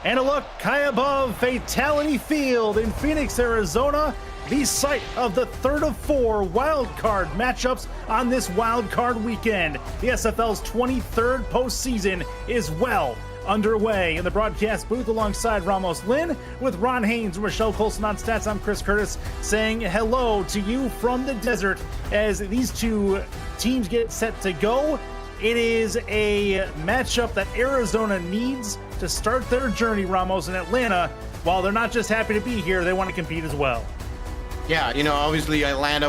And a look high above Fatality Field in Phoenix, Arizona, the site of the third of four wild card matchups on this wild card weekend. The SFL's 23rd postseason is well underway. In the broadcast booth alongside Ramos Lynn, with Ron Haynes and Michelle Colson on stats, I'm Chris Curtis saying hello to you from the desert as these two teams get set to go. It is a matchup that Arizona needs to start their journey, Ramos, in Atlanta. While they're not just happy to be here, they want to compete as well. Yeah, you know, obviously Atlanta,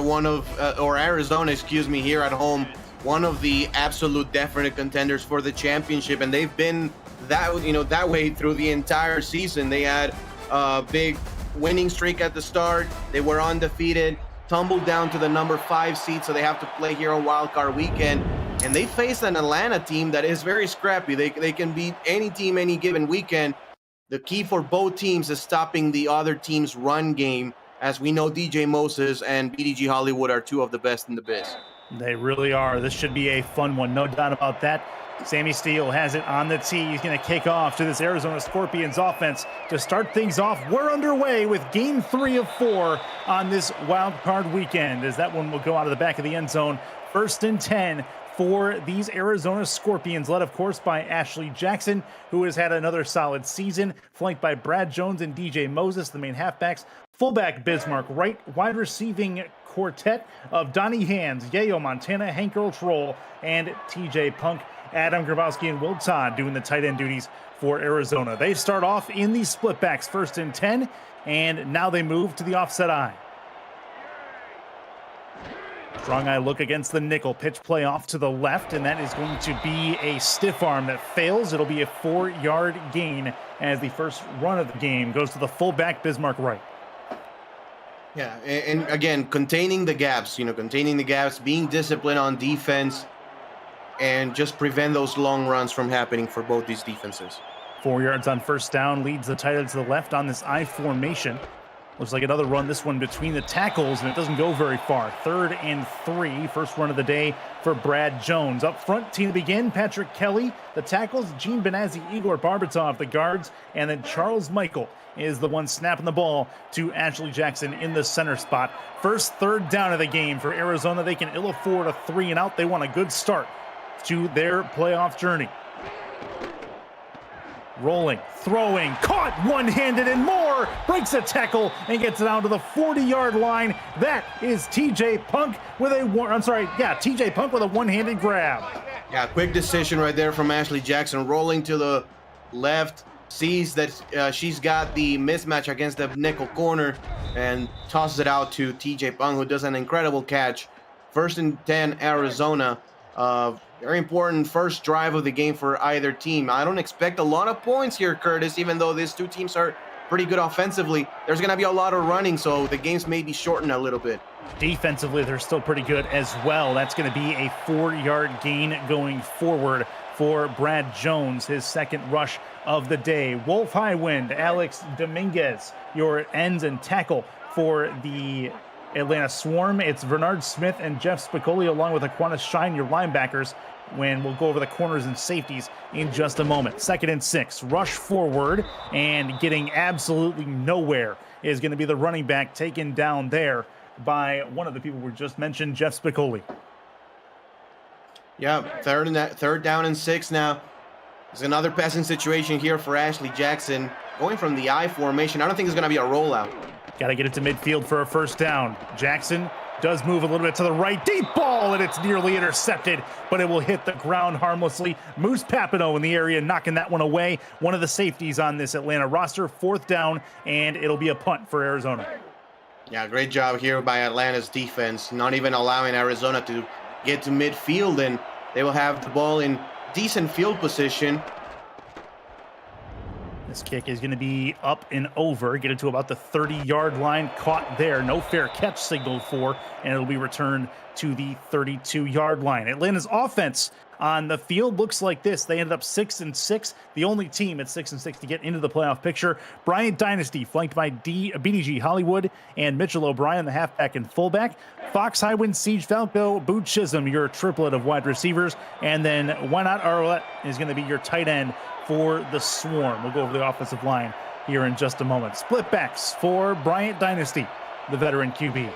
Arizona, here at home, one of the absolute definite contenders for the championship, and they've been that way through the entire season. They had a big winning streak at the start. They were undefeated, tumbled down to the number 5 seed, so they have to play here on Wild Card Weekend. And they face an Atlanta team that is very scrappy. They can beat any team any given weekend. The key for both teams is stopping the other team's run game. As we know, DJ Moses and BDG Hollywood are two of the best in the biz. They really are. This should be a fun one, no doubt about that. Sammy Steele has it on the tee. He's going to kick off to this Arizona Scorpions offense to start things off. We're underway with game 3 of 4 on this wild card weekend, as that one will go out of the back of the end zone. 1st and 10 for these Arizona Scorpions, led, of course, by Ashley Jackson, who has had another solid season, flanked by Brad Jones and DJ Moses, the main halfbacks. Fullback Bismarck Wright, wide receiving quartet of Donnie Hands, Yayo Montana, Hank Earl Troll, and TJ Punk. Adam Grabowski and Will Todd doing the tight end duties for Arizona. They start off in the splitbacks, 1st and 10, and now they move to the offset eye. Strong eye look against the nickel. Pitch play off to the left, and that is going to be a stiff arm that fails. It'll be a 4-yard gain as the first run of the game goes to the fullback, Bismarck Wright. Yeah, and again, containing the gaps, being disciplined on defense, and just prevent those long runs from happening for both these defenses. 4 yards on 1st down, leads the tight end to the left on this I formation. Looks like another run, this one between the tackles, and it doesn't go very far. 3rd and 3, first run of the day for Brad Jones. Up front, team to begin, Patrick Kelly. The tackles, Gene Benazzi, Igor Barbatov, the guards, and then Charles Michael is the one snapping the ball to Ashley Jackson in the center spot. First 3rd down of the game for Arizona. They can ill afford a 3 and out. They want a good start to their playoff journey. Rolling, throwing, caught one-handed and more, breaks a tackle and gets it down to the 40-yard line. That is TJ Punk with TJ Punk with a one-handed grab. Yeah, quick decision right there from Ashley Jackson, rolling to the left, sees that she's got the mismatch against the nickel corner and tosses it out to TJ Punk, who does an incredible catch. 1st and 10, Arizona. Very important first drive of the game for either team. I don't expect a lot of points here, Curtis, even though these two teams are pretty good offensively. There's going to be a lot of running, so the games may be shortened a little bit. Defensively, they're still pretty good as well. That's going to be a 4-yard gain going forward for Brad Jones, his second rush of the day. Wolf Highwind, Alex Dominguez, your ends and tackle for the Atlanta Swarm. It's Bernard Smith and Jeff Spicoli along with Aquinas Shine, your linebackers, when we'll go over the corners and safeties in just a moment. 2nd and 6, rush forward, and getting absolutely nowhere is going to be the running back taken down there by one of the people we just mentioned, Jeff Spicoli. Yeah, 3rd down and 6 now. There's another passing situation here for Ashley Jackson. Going from the I formation, I don't think it's going to be a rollout. Got to get it to midfield for a 1st down. Jackson does move a little bit to the right. Deep ball, and it's nearly intercepted, but it will hit the ground harmlessly. Moose Papineau in the area knocking that one away. One of the safeties on this Atlanta roster. 4th down, and it'll be a punt for Arizona. Yeah, great job here by Atlanta's defense, not even allowing Arizona to get to midfield, and they will have the ball in decent field position. This kick is going to be up and over, get it to about the 30-yard line, caught there. No fair catch signaled for, and it'll be returned to the 32-yard line. Atlanta's offense on the field looks like this. They ended up 6-6, the only team at 6-6 to get into the playoff picture. Bryant Dynasty, flanked by BDG Hollywood and Mitchell O'Brien, the halfback and fullback. Fox Highwind, Siege Falco, Boo Chisholm, your triplet of wide receivers. And then Why Not Arlette is going to be your tight end for the Swarm. We'll go over the offensive line here in just a moment. Split backs for Bryant Dynasty, the veteran QB.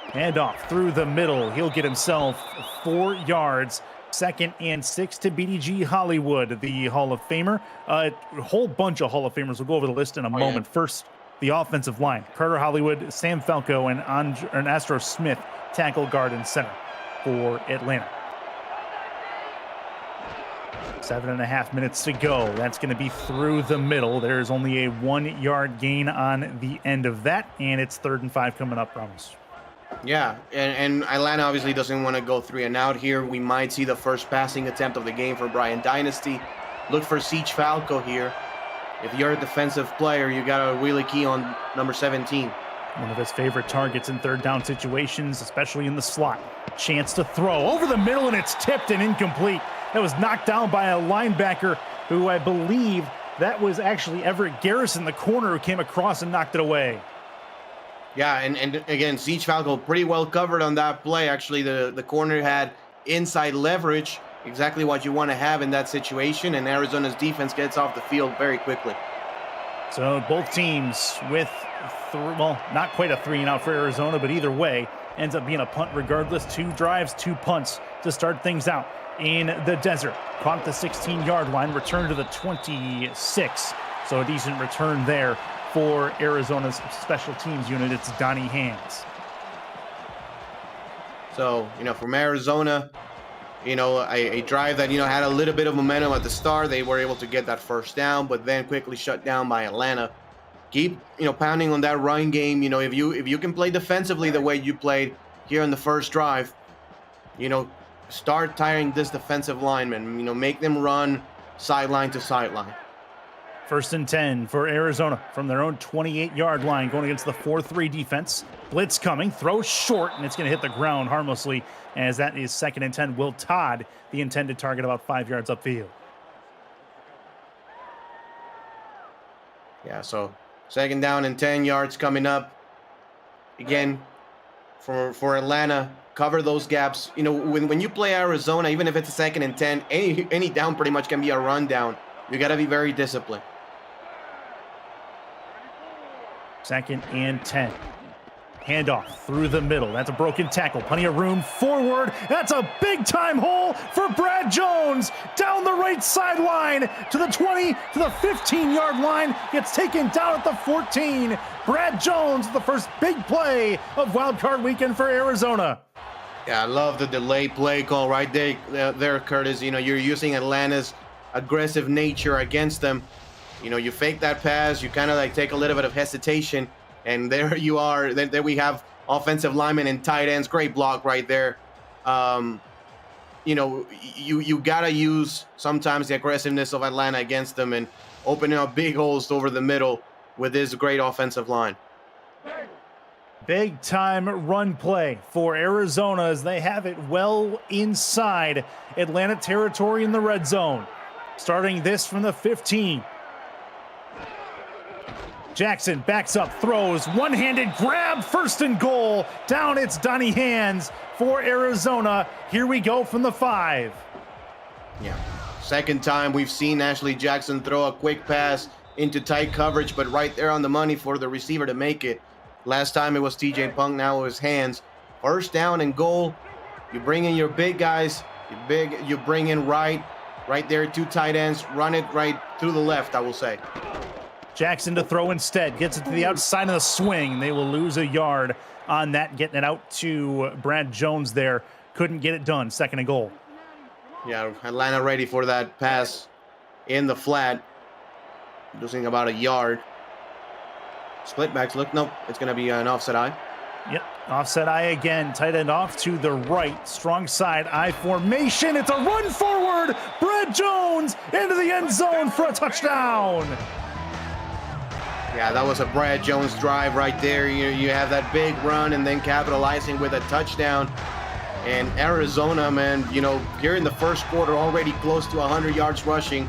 Handoff through the middle. He'll get himself 4 yards. 2nd and 6 to BDG Hollywood, the Hall of Famer. A whole bunch of Hall of Famers. We'll go over the list in a moment. Yeah. First, the offensive line. Carter Hollywood, Sam Falco, and Astro Smith, tackle, guard, and center for Atlanta. 7.5 minutes to go. That's going to be through the middle. There's only a 1-yard gain on the end of that, and it's 3rd and 5 coming up, Ramos. Yeah, and Atlanta obviously doesn't want to go 3 and out here. We might see the first passing attempt of the game for Bryant Dynasty. Look for Siege Falco here. If you're a defensive player, you got to really key on number 17. One of his favorite targets in 3rd down situations, especially in the slot. Chance to throw over the middle, and it's tipped and incomplete. That was knocked down by a linebacker who I believe that was actually Everett Garrison, the corner, who came across and knocked it away. Yeah, and again, Siege Falco pretty well covered on that play. Actually, the corner had inside leverage, exactly what you want to have in that situation, and Arizona's defense gets off the field very quickly. So both teams with, well, not quite a 3 and out for Arizona, but either way, ends up being a punt regardless. 2 drives, 2 punts to start things out in the desert. Caught at the 16-yard line, returned to the 26. So a decent return there for Arizona's special teams unit. It's Donnie Hands. So, from Arizona, a drive that, had a little bit of momentum at the start. They were able to get that first down, but then quickly shut down by Atlanta. Keep, pounding on that run game. If you can play defensively the way you played here in the first drive, start tiring this defensive lineman, make them run sideline to sideline. 1st and 10 for Arizona from their own 28-yard line, going against the 4-3 defense. Blitz coming, throw short, and it's going to hit the ground harmlessly, as that is 2nd and 10. Will Todd, the intended target, about 5 yards upfield. Yeah, so 2nd down and 10 yards coming up. Again, for Atlanta, cover those gaps. When you play Arizona, even if it's a 2nd and 10, any down pretty much can be a run down. You got to be very disciplined. 2nd and 10. Handoff through the middle. That's a broken tackle. Plenty of room forward. That's a big-time hole for Brad Jones. Down the right sideline to the 20, to the 15-yard line. Gets taken down at the 14. Brad Jones, the first big play of Wild Card Weekend for Arizona. Yeah, I love the delay play call right there, Curtis. You're using Atlanta's aggressive nature against them. You fake that pass, you kind of take a little bit of hesitation, and there you are. Then we have offensive linemen and tight ends. Great block right there. You gotta use sometimes the aggressiveness of Atlanta against them and opening up big holes over the middle with this great offensive line. Big time run play for Arizona as they have it well inside Atlanta territory in the red zone. Starting this from the 15. Jackson backs up, throws, one-handed grab, 1st and goal. Down it's Donnie Hands for Arizona. Here we go from the 5. Yeah, 2nd time we've seen Ashley Jackson throw a quick pass into tight coverage, but right there on the money for the receiver to make it. Last time it was TJ Punk, now it was Hands. 1st down and goal. You bring in your big guys, you bring in right there, 2 tight ends, run it right through the left, I will say. Jackson to throw instead, gets it to the outside of the swing. They will lose a yard on that, getting it out to Brad Jones there. Couldn't get it done, 2nd and goal. Yeah, Atlanta ready for that pass in the flat. Losing about a yard. Split backs, look, nope, it's going to be an offset eye. Yep, offset eye again. Tight end off to the right. Strong side eye formation. It's a run forward. Brad Jones into the end zone for a touchdown. Yeah, that was a Brad Jones drive right there. You have that big run and then capitalizing with a touchdown. And Arizona, man, you know, here in the first quarter, already close to 100 yards rushing.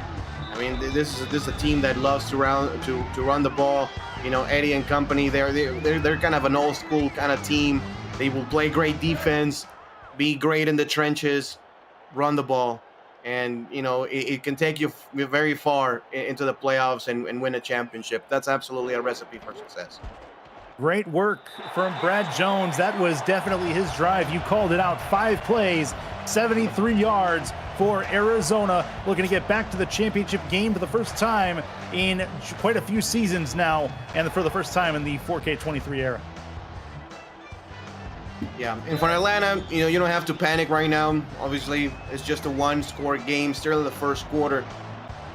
I mean, this is a team that loves to run the ball. You know, Eddie and company, they're kind of an old school kind of team. They will play great defense, be great in the trenches, run the ball, and you know it can take you very far into the playoffs and win a championship. That's absolutely a recipe for success. Great work from Brad Jones. That was definitely his drive. You called it out. 5 plays, 73 yards for Arizona, looking to get back to the championship game for the first time in quite a few seasons now, and for the first time in the 4K23 era. Yeah, and for Atlanta, you know, you don't have to panic right now. Obviously, it's just a one-score game, still in the first quarter.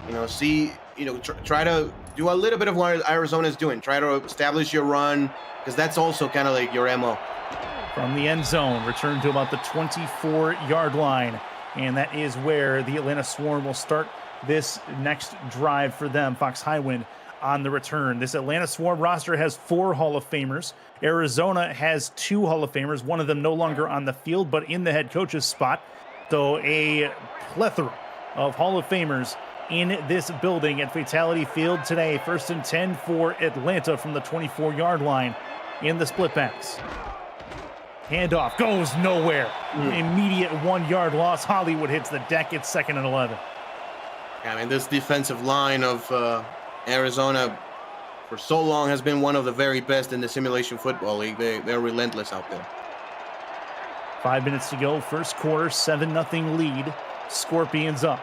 You know, try to do a little bit of what Arizona is doing. Try to establish your run, because that's also kind of like your MO. From the end zone, return to about the 24-yard line, and that is where the Atlanta Swarm will start this next drive for them. Fox Highwind on the return. This Atlanta Swarm roster has 4 Hall of Famers. Arizona has 2 Hall of Famers, one of them no longer on the field, but in the head coach's spot. So a plethora of Hall of Famers in this building at Fatality Field today. 1st and 10 for Atlanta from the 24-yard line in the split backs. Handoff goes nowhere. Immediate 1-yard loss. Hollywood hits the deck. It's 2nd and 11. I mean, this defensive line of Arizona for so long has been one of the very best in the Simulation Football League. They're relentless out there. 5 minutes to go. First quarter, 7-0 lead. Scorpions up.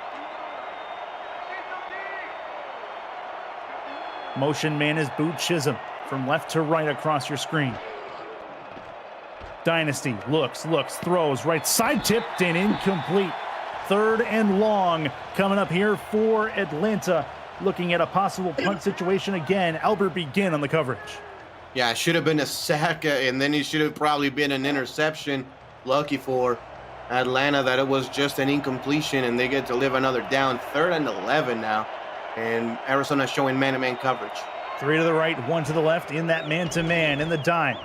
Motion man is Boot Chisholm from left to right across your screen. Dynasty looks, throws, right side tipped and incomplete. 3rd and long coming up here for Atlanta. Looking at a possible punt situation again. Albert Begin on the coverage. Yeah, it should have been a sack, and then it should have probably been an interception. Lucky for Atlanta that it was just an incompletion, and they get to live another down. 3rd and 11 now, and Arizona showing man-to-man coverage. 3 to the right, 1 to the left in that man-to-man in the dime.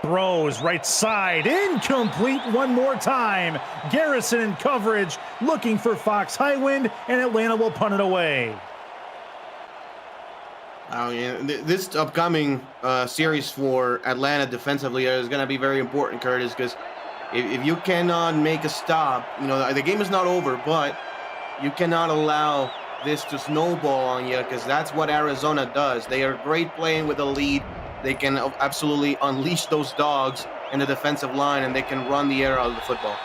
Throws right side, incomplete one more time. Garrison in coverage, looking for Fox Highwind, and Atlanta will punt it away. Yeah, this upcoming series for Atlanta defensively is going to be very important, Curtis, because if you cannot make a stop, you know, the game is not over, but you cannot allow this to snowball on you, because that's what Arizona does. They are great playing with a lead. They can absolutely unleash those dogs in the defensive line, and they can run the air out of the football.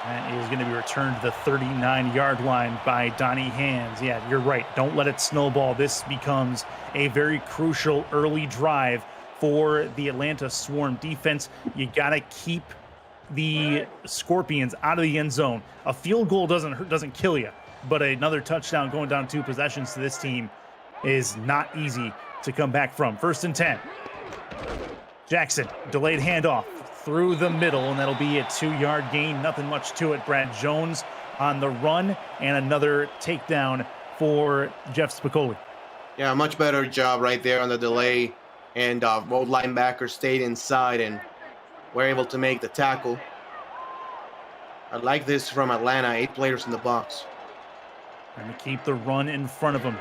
That is going to be returned to the 39-yard line by Donnie Hands. Yeah, you're right. Don't let it snowball. This becomes a very crucial early drive for the Atlanta Swarm defense. You got to keep the Scorpions out of the end zone. A field goal doesn't kill you, but another touchdown going down 2 possessions to this team is not easy to come back from. 1st and 10. Jackson, delayed handoff through the middle, and that'll be a 2-yard gain. Nothing much to it. Brad Jones on the run, and another takedown for Jeff Spicoli. Yeah, much better job right there on the delay, and both linebackers stayed inside and were able to make the tackle. I like this from Atlanta, 8 players in the box. And to keep the run in front of them.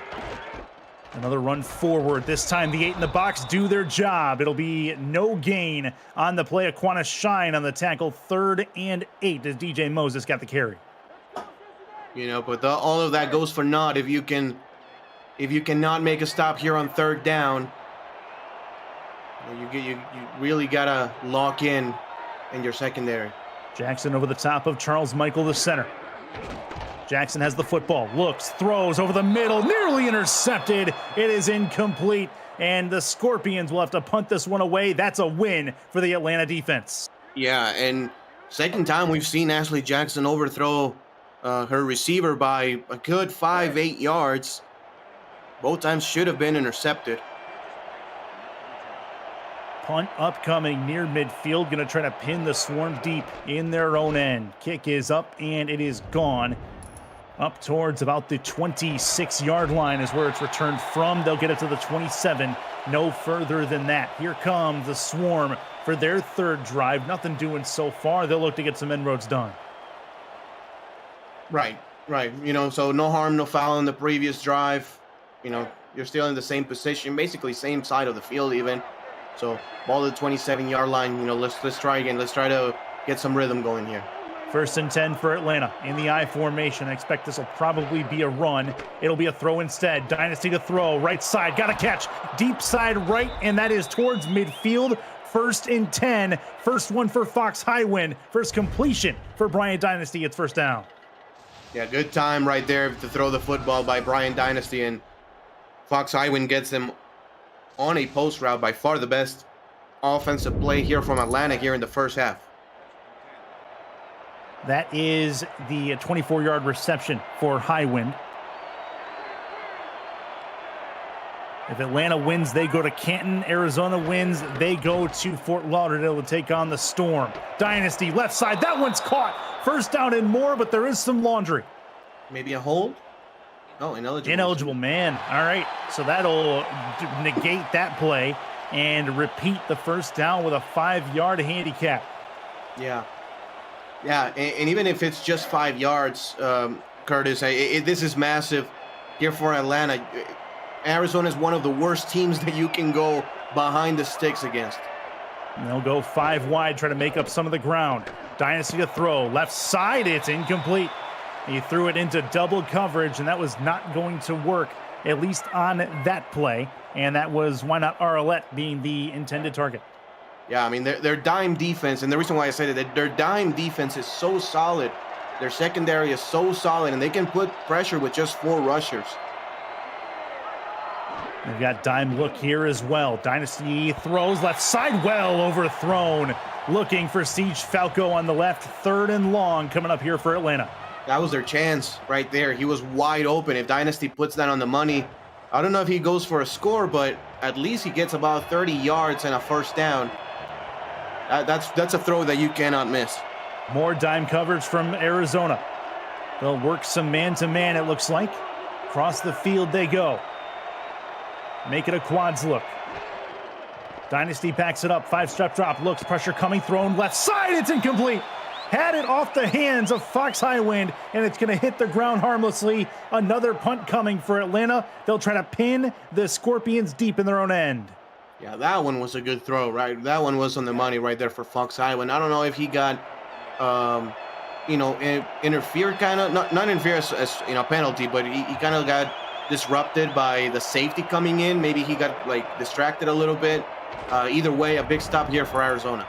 Another run forward. This time the 8 in the box do their job. It'll be no gain on the play. Aquana Shine on the tackle. 3rd and 8 as DJ Moses got the carry. You know, but all of that goes for naught if you cannot make a stop here on 3rd down. You really gotta lock in your secondary. Jackson over the top of Charles Michael, the center. Jackson has the football, looks, throws over the middle, nearly intercepted. It is incomplete, and the Scorpions will have to punt this one away. That's a win for the Atlanta defense. Yeah, and second time we've seen Ashley Jackson overthrow her receiver by a good 5-8 yards. Both times should have been intercepted. Punt upcoming near midfield, going to try to pin the Swarm deep in their own end. Kick is up, and it is gone. Up towards about the 26-yard line is where it's returned from. They'll get it to the 27. No further than that. Here comes the Swarm for their third drive. Nothing doing so far. They'll look to get some inroads done. Right. So no harm, no foul in the previous drive. You're still in the same position, basically same side of the field even. So ball to the 27-yard line. Let's try again. Let's try to get some rhythm going here. 1st and 10 for Atlanta in the I formation. I expect this will probably be a run. It'll be a throw instead. Dynasty to throw. Right side. Got a catch. Deep side right, and that is towards midfield. 1st and 10. First one for Fox Highwind. First completion for Brian Dynasty. It's first down. Yeah, good time right there to throw the football by Brian Dynasty, and Fox Highwind gets them on a post route. By far the best offensive play here from Atlanta here in the first half. That is the 24-yard reception for Highwind. If Atlanta wins, they go to Canton. Arizona wins, they go to Fort Lauderdale to take on the Storm. Dynasty, left side. That one's caught. First down and more, but there is some laundry. Maybe a hold? Oh, ineligible. Ineligible, man. All right, so that'll negate that play and repeat the first down with a 5-yard handicap. Yeah, and even if it's just 5 yards, Curtis, this is massive here for Atlanta. Arizona is one of the worst teams that you can go behind the sticks against. And they'll go 5 wide, try to make up some of the ground. Dynasty to throw. Left side, it's incomplete. He threw it into double coverage, and that was not going to work, at least on that play. And that was why not Arlette being the intended target. Yeah, I mean, their dime defense, and the reason why I say that their dime defense is so solid. Their secondary is so solid, and they can put pressure with just 4 rushers. They've got dime look here as well. Dynasty throws left side, well overthrown. Looking for Siege Falco on the left. 3rd and long coming up here for Atlanta. That was their chance right there. He was wide open. If Dynasty puts that on the money, I don't know if he goes for a score, but at least he gets about 30 yards and a first down. That's a throw that you cannot miss. More dime coverage from Arizona. They'll work some man-to-man, it looks like. Across the field they go. Make it a quads look. Dynasty backs it up. 5-step drop. Looks. Pressure coming. Thrown left side. It's incomplete. Had it off the hands of Fox Highwind, and it's going to hit the ground harmlessly. Another punt coming for Atlanta. They'll try to pin the Scorpions deep in their own end. Yeah, that one was a good throw, right? That one was on the money right there for Fox Highwind. I don't know if he got, interfered kind of, not interfere as penalty, but he kind of got disrupted by the safety coming in. Maybe he got distracted a little bit. Either way, a big stop here for Arizona.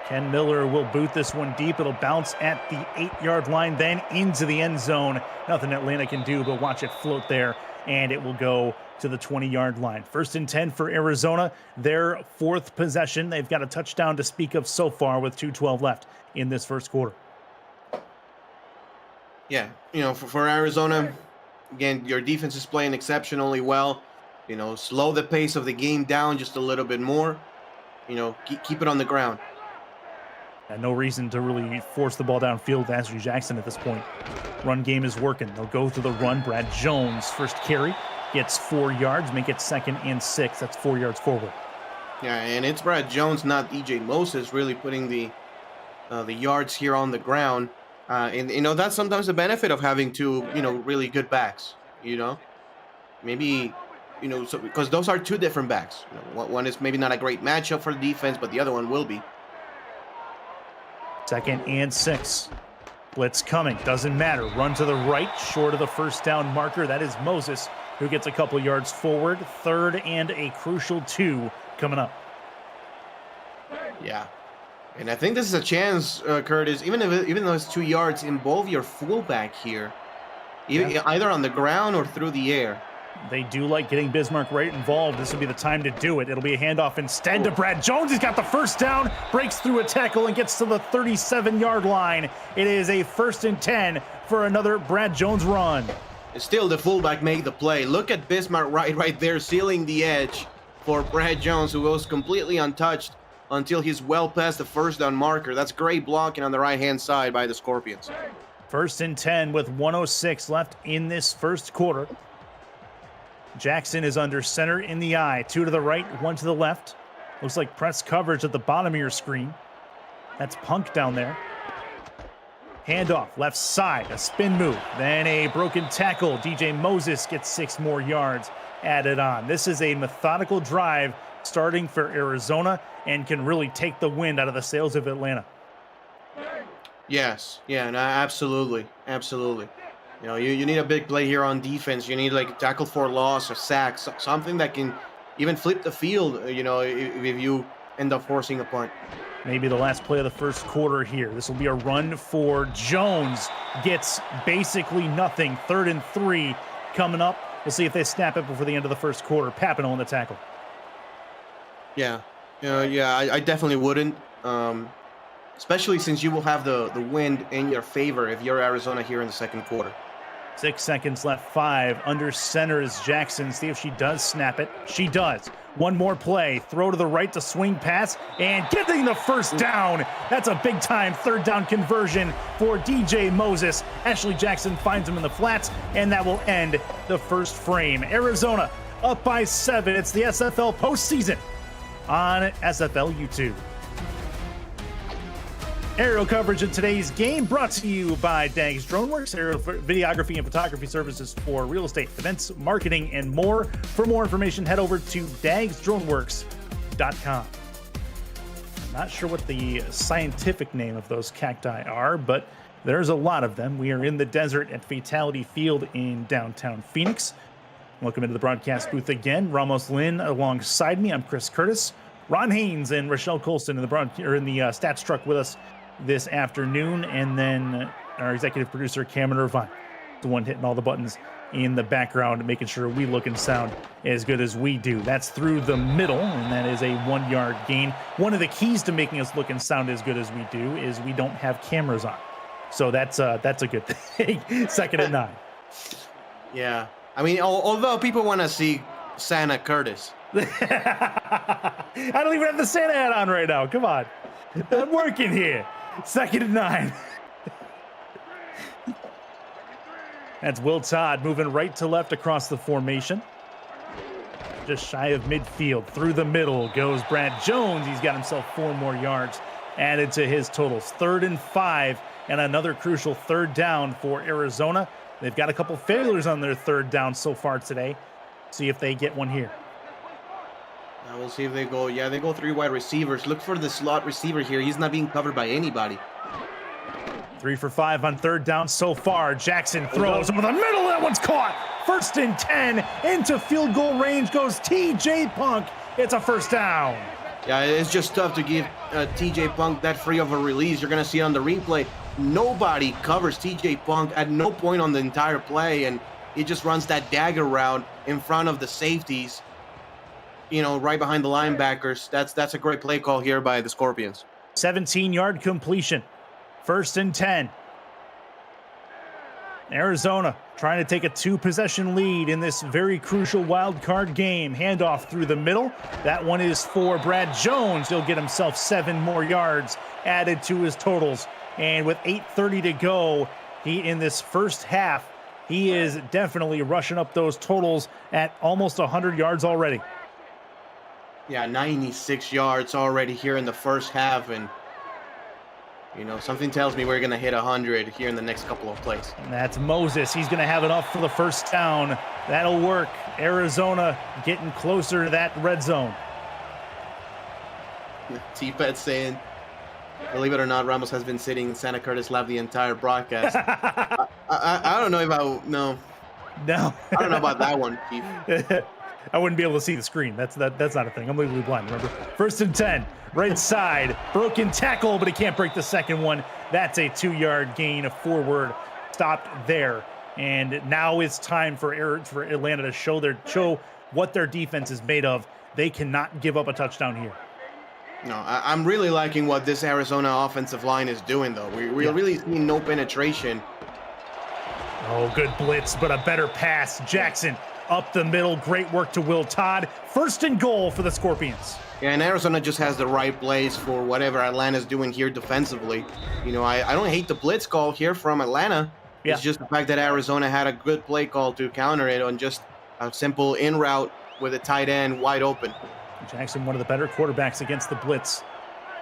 Ken Miller will boot this one deep. It'll bounce at the 8-yard line, then into the end zone. Nothing Atlanta can do but watch it float there, and it will go to the 20-yard line. 1st and 10 for Arizona. Their 4th possession. They've got a touchdown to speak of so far with 2:12 left in this first quarter. Yeah, for Arizona, again, your defense is playing exceptionally well. Slow the pace of the game down just a little bit more. Keep it on the ground. And no reason to really force the ball downfield to Andrew Jackson at this point. Run game is working. They'll go to the run. Brad Jones, first carry, gets 4 yards, make it 2nd and 6. That's 4 yards forward. Yeah, and it's Brad Jones, not DJ Moses, really putting the yards here on the ground. And that's sometimes the benefit of having 2, really good backs. Maybe, because those are 2 different backs. One is maybe not a great matchup for the defense, but the other one will be. 2nd and 6. Blitz coming. Doesn't matter. Run to the right, short of the first down marker. That is Moses, who gets a couple yards forward. 3rd and a crucial 2 coming up. Yeah. And I think this is a chance, Curtis, even though it's 2 yards, involve your fullback here. Either on the ground or through the air. They do like getting Bismarck right involved. This will be the time to do it. It'll be a handoff instead to Brad Jones. He's got the first down, breaks through a tackle, and gets to the 37-yard line. It is a 1st and 10 for another Brad Jones run. Still, the fullback made the play. Look at Bismarck right there, sealing the edge for Brad Jones, who goes completely untouched until he's well past the first down marker. That's great blocking on the right-hand side by the Scorpions. First and 10 with 1:06 left in this first quarter. Jackson is under center in the eye. 2 to the right, 1 to the left. Looks like press coverage at the bottom of your screen. That's Punk down there. Handoff, left side, a spin move, then a broken tackle. DJ Moses gets 6 more yards added on. This is a methodical drive starting for Arizona and can really take the wind out of the sails of Atlanta. Yes, yeah, no, absolutely, absolutely. You know, you need a big play here on defense. You need like a tackle for loss or sacks, something that can even flip the field, you know, if you end up forcing a punt. Maybe the last play of the first quarter here. This will be a run for Jones. Gets basically nothing. 3rd and 3 coming up. We'll see if they snap it before the end of the first quarter. Papino on the tackle. Yeah, I definitely wouldn't. Especially since you will have the wind in your favor if you're Arizona here in the second quarter. 6 seconds left, 5. Under center is Jackson. See if she does snap it. She does. One more play. Throw to the right to swing pass and getting the first down. That's a big time 3rd down conversion for DJ Moses. Ashley Jackson finds him in the flats, and that will end the first frame. Arizona up by 7. It's the SFL postseason on SFL YouTube. Aerial coverage of today's game brought to you by Dags DroneWorks, aerial videography and photography services for real estate, events, marketing, and more. For more information, head over to dagsdroneworks.com. I'm not sure what the scientific name of those cacti are, but there's a lot of them. We are in the desert at Fatality Field in downtown Phoenix. Welcome into the broadcast booth again. Ramos Lynn alongside me. I'm Chris Curtis. Ron Haynes and Rochelle Colston in the stats truck with us this afternoon, and then our executive producer Cameron Irvine, the one hitting all the buttons in the background, making sure we look and sound as good as we do. That's through the middle, and that is a 1-yard gain. One of the keys to making us look and sound as good as we do is we don't have cameras on, so that's a good thing. 2nd and 9. Yeah, I mean, although people want to see Santa Curtis. I don't even have the Santa hat on right now. Come on, I'm working here. 2nd and 9. That's Will Todd moving right to left across the formation. Just shy of midfield. Through the middle goes Brad Jones. He's got himself 4 more yards added to his totals. 3rd and 5, and another crucial 3rd down for Arizona. They've got a couple failures on their 3rd down so far today. See if they get one here. We'll see if they go. Yeah, they go 3 wide receivers. Look for the slot receiver here. He's not being covered by anybody. 3 for 5 on 3rd down so far. Jackson throws over the middle. That one's caught. 1st and 10. Into field goal range goes TJ Punk. It's a 1st down. Yeah, it's just tough to give TJ Punk that free of a release. You're going to see it on the replay. Nobody covers TJ Punk at no point on the entire play, and he just runs that dagger route in front of the safeties. You know, right behind the linebackers. That's a great play call here by the Scorpions. 17-yard completion. 1st and 10. Arizona trying to take a 2-possession lead in this very crucial wild card game. Handoff through the middle. That one is for Brad Jones. He'll get himself 7 more yards added to his totals. And with 8:30 to go, in this first half, he is definitely rushing up those totals at almost 100 yards already. Yeah, 96 yards already here in the first half, and you know, something tells me we're going to hit 100 here in the next couple of plays. And that's Moses. He's going to have enough for the 1st down. That'll work. Arizona getting closer to that red zone. T-Pet saying, believe it or not, Ramos has been sitting in Santa Curtis lab the entire broadcast. I don't know about, no. I don't know about that one, Chief. I wouldn't be able to see the screen. That's not a thing. I'm legally blind, remember? 1st and 10, right side. Broken tackle, but he can't break the second one. That's a 2-yard gain, a forward. Stopped there. And now it's time for Atlanta to show what their defense is made of. They cannot give up a touchdown here. No, I'm really liking what this Arizona offensive line is doing, though. We're really seeing no penetration. Oh, good blitz, but a better pass. Jackson up the middle. Great work to Will Todd. First and goal for the Scorpions. Yeah, and Arizona just has the right plays for whatever Atlanta's doing here defensively. You know, I don't hate the blitz call here from Atlanta. Yeah. It's just the fact that Arizona had a good play call to counter it on just a simple in route with a tight end wide open. Jackson, one of the better quarterbacks against the blitz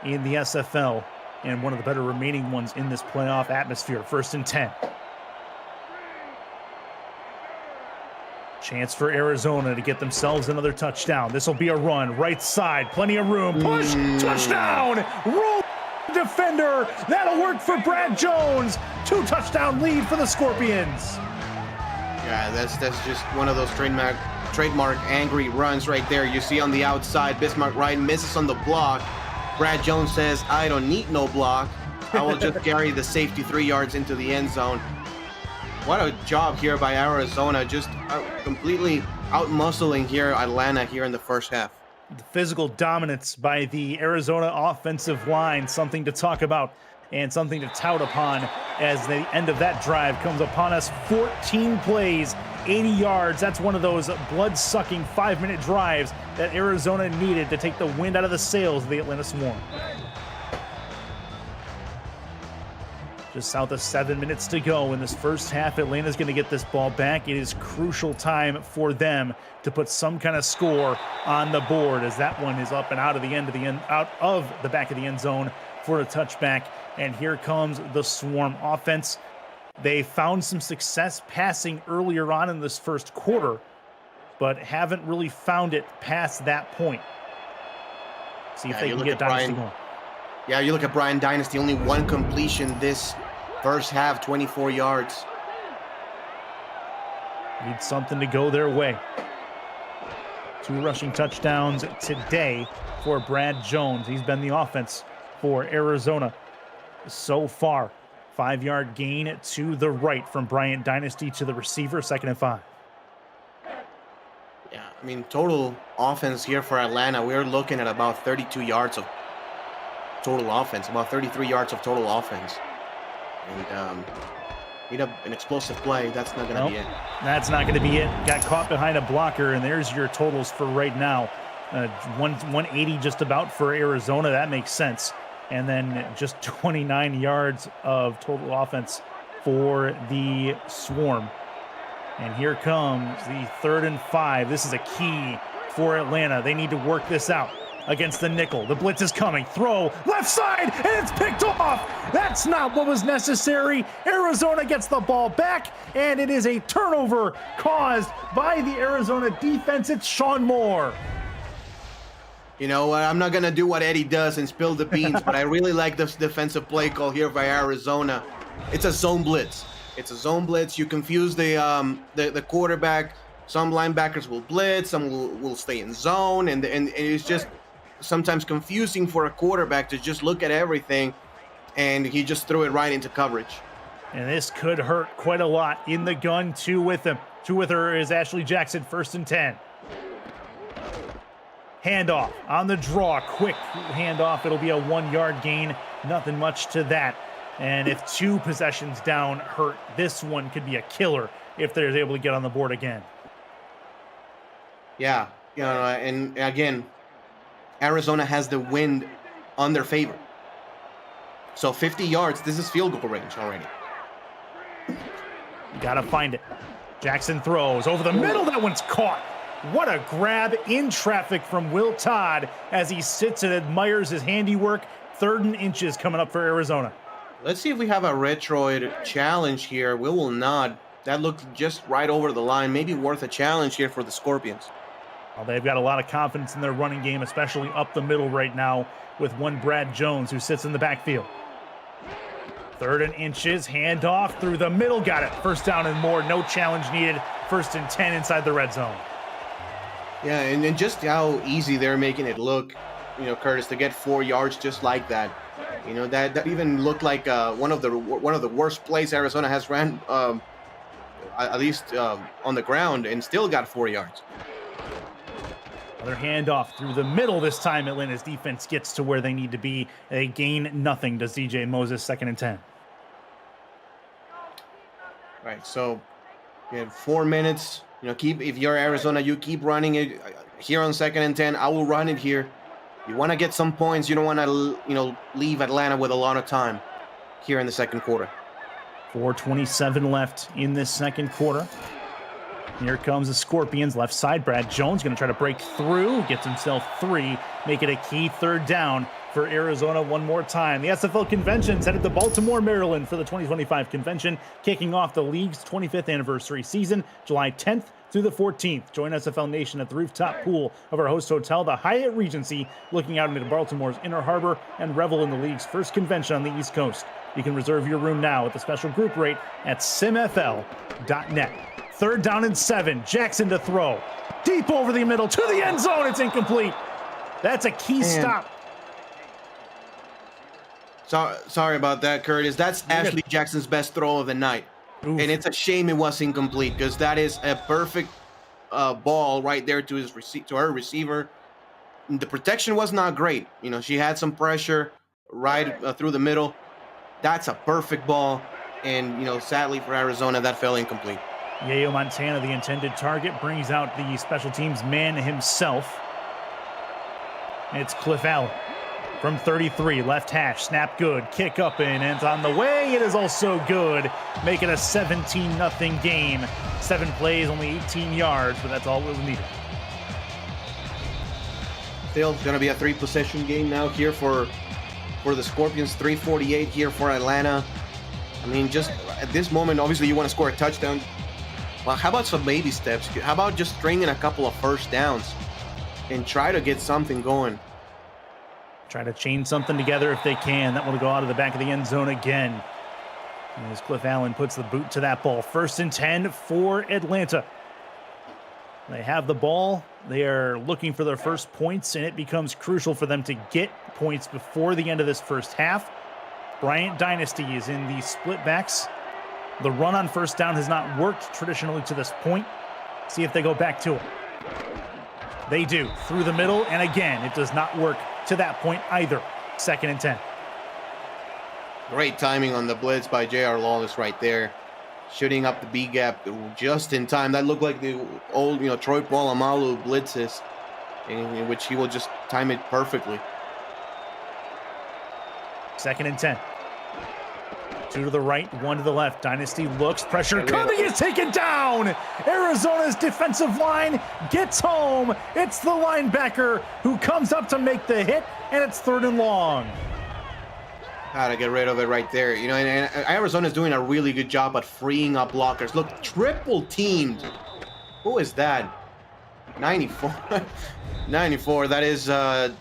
in the SFL, and one of the better remaining ones in this playoff atmosphere. First and 10. Chance for Arizona to get themselves another touchdown. This will be a run. Right side, plenty of room. Push, touchdown! Roll defender. That'll work for Brad Jones. 2-touchdown lead for the Scorpions. Yeah, that's just one of those trademark angry runs right there. You see on the outside, Bismarck Wright misses on the block. Brad Jones says, I don't need no block. I will just carry the safety 3 yards into the end zone. What a job here by Arizona, just completely out-muscling here Atlanta here in the first half. The physical dominance by the Arizona offensive line, something to talk about and something to tout upon as the end of that drive comes upon us. 14 plays, 80 yards. That's one of those blood-sucking 5-minute drives that Arizona needed to take the wind out of the sails of the Atlanta Swarm. Just south of 7 minutes to go in this first half. Atlanta's going to get this ball back. It is crucial time for them to put some kind of score on the board, as that one is up and out of the back of the end zone for a touchback. And here comes the Swarm offense. They found some success passing earlier on in this first quarter, but haven't really found it past that point. See if they can get Dynasty going. Yeah, you look at Brian Dynasty, only one completion this first half, 24 yards. Need something to go their way. 2 rushing touchdowns today for Brad Jones. He's been the offense for Arizona so far. 5-yard gain to the right from Bryant Dynasty to the receiver, 2nd and 5. Yeah, I mean, total offense here for Atlanta, we're looking at about 32 yards of total offense, about 33 yards of total offense. And need an explosive play. That's not going to be it. That's not going to be it. Got caught behind a blocker, and there's your totals for right now. 180 just about for Arizona. That makes sense. And then just 29 yards of total offense for the Swarm. And here comes the 3rd and 5. This is a key for Atlanta. They need to work this out against the nickel. The blitz is coming. Throw left side, and it's picked off. That's not what was necessary. Arizona gets the ball back, and it is a turnover caused by the Arizona defense. It's Sean Moore. You know what? I'm not going to do what Eddie does and spill the beans, but I really like this defensive play call here by Arizona. It's a zone blitz. It's a zone blitz. You confuse the quarterback. Some linebackers will blitz, some will stay in zone, and it's just sometimes confusing for a quarterback to just look at everything, and he just threw it right into coverage. And this could hurt quite a lot. In the gun, 2 with him. 2 with her is Ashley Jackson, 1st and 10. Handoff on the draw, quick handoff. It'll be a 1-yard gain, nothing much to that. And if 2 possessions down hurt, this one could be a killer if they're able to get on the board again. Yeah, you know, and again, Arizona has the wind on their favor. So 50 yards, this is field goal range already. You gotta find it. Jackson throws over the middle. That one's caught. What a grab in traffic from Will Todd as he sits and admires his handiwork. 3rd and inches coming up for Arizona. Let's see if we have a retroid challenge here. We will not. That looked just right over the line. Maybe worth a challenge here for the Scorpions. Well, they've got a lot of confidence in their running game, especially up the middle right now with one Brad Jones who sits in the backfield. 3rd and inches, handoff through the middle. Got it. 1st down and more. No challenge needed. 1st and 10 inside the red zone. Yeah, and just how easy they're making it look, you know, Curtis, to get 4 yards just like that. You know, that even looked like one of the worst plays Arizona has ran, at least on the ground, and still got 4 yards. Another handoff through the middle. This time Atlanta's defense gets to where they need to be. They gain nothing. Does DJ Moses, 2nd and 10. Right, so we had 4 minutes You know, if you're Arizona, you keep running it here on 2nd and 10. I will run it here. You want to get some points. You don't want to, you know, leave Atlanta with a lot of time here in the second quarter. 4:27 left in this second quarter. Here comes the Scorpions, left side. Brad Jones going to try to break through, gets himself 3, make it a key 3rd down for Arizona one more time. The SFL Convention's headed to Baltimore, Maryland for the 2025 convention, kicking off the league's 25th anniversary season, July 10th through the 14th. Join SFL Nation at the rooftop pool of our host hotel, the Hyatt Regency, looking out into Baltimore's Inner Harbor, and revel in the league's first convention on the East Coast. You can reserve your room now at the special group rate at simfl.net. 3rd down and 7. Jackson to throw. Deep over the middle to the end zone. It's incomplete. That's a key stop. Sorry about that, Curtis. That's Ashley Jackson's best throw of the night. Oof. And it's a shame it was incomplete because that is a perfect ball right there to her receiver. The protection was not great. You know, she had some pressure right through the middle. That's a perfect ball. And, you know, sadly for Arizona, that fell incomplete. Yayo Montana, the intended target, brings out the special teams man himself. It's Cliff Allen from 33, left hash, snap good, kick up and it's on the way. It is also good, make it a 17-0 game. 7 plays, only 18 yards, but that's all it was needed. Still going to be a 3-possession game now here for the Scorpions. 3:48 here for Atlanta. I mean, just at this moment, obviously you want to score a touchdown. Well, how about some baby steps? How about just stringing a couple of first downs and try to get something going? Try to chain something together if they can. That will go out of the back of the end zone again. As Cliff Allen puts the boot to that ball. 1st and 10 for Atlanta. They have the ball. They are looking for their first points, and it becomes crucial for them to get points before the end of this first half. Bryant Dynasty is in the split backs. The run on 1st down has not worked traditionally to this point. See if they go back to it. They do. Through the middle, and again, it does not work to that point either. 2nd and 10. Great timing on the blitz by J.R. Lawless right there. Shooting up the B gap just in time. That looked like the old, you know, Troy Polamalu blitzes, in which he will just time it perfectly. 2nd and 10. 2 to the right, 1 to the left. Dynasty looks, pressure coming, is taken down. Arizona's defensive line gets home. It's the linebacker who comes up to make the hit, and it's 3rd and long. Gotta get rid of it right there. You know, and Arizona's doing a really good job at freeing up blockers. Look, triple teamed. Who is that? 94. 94. That is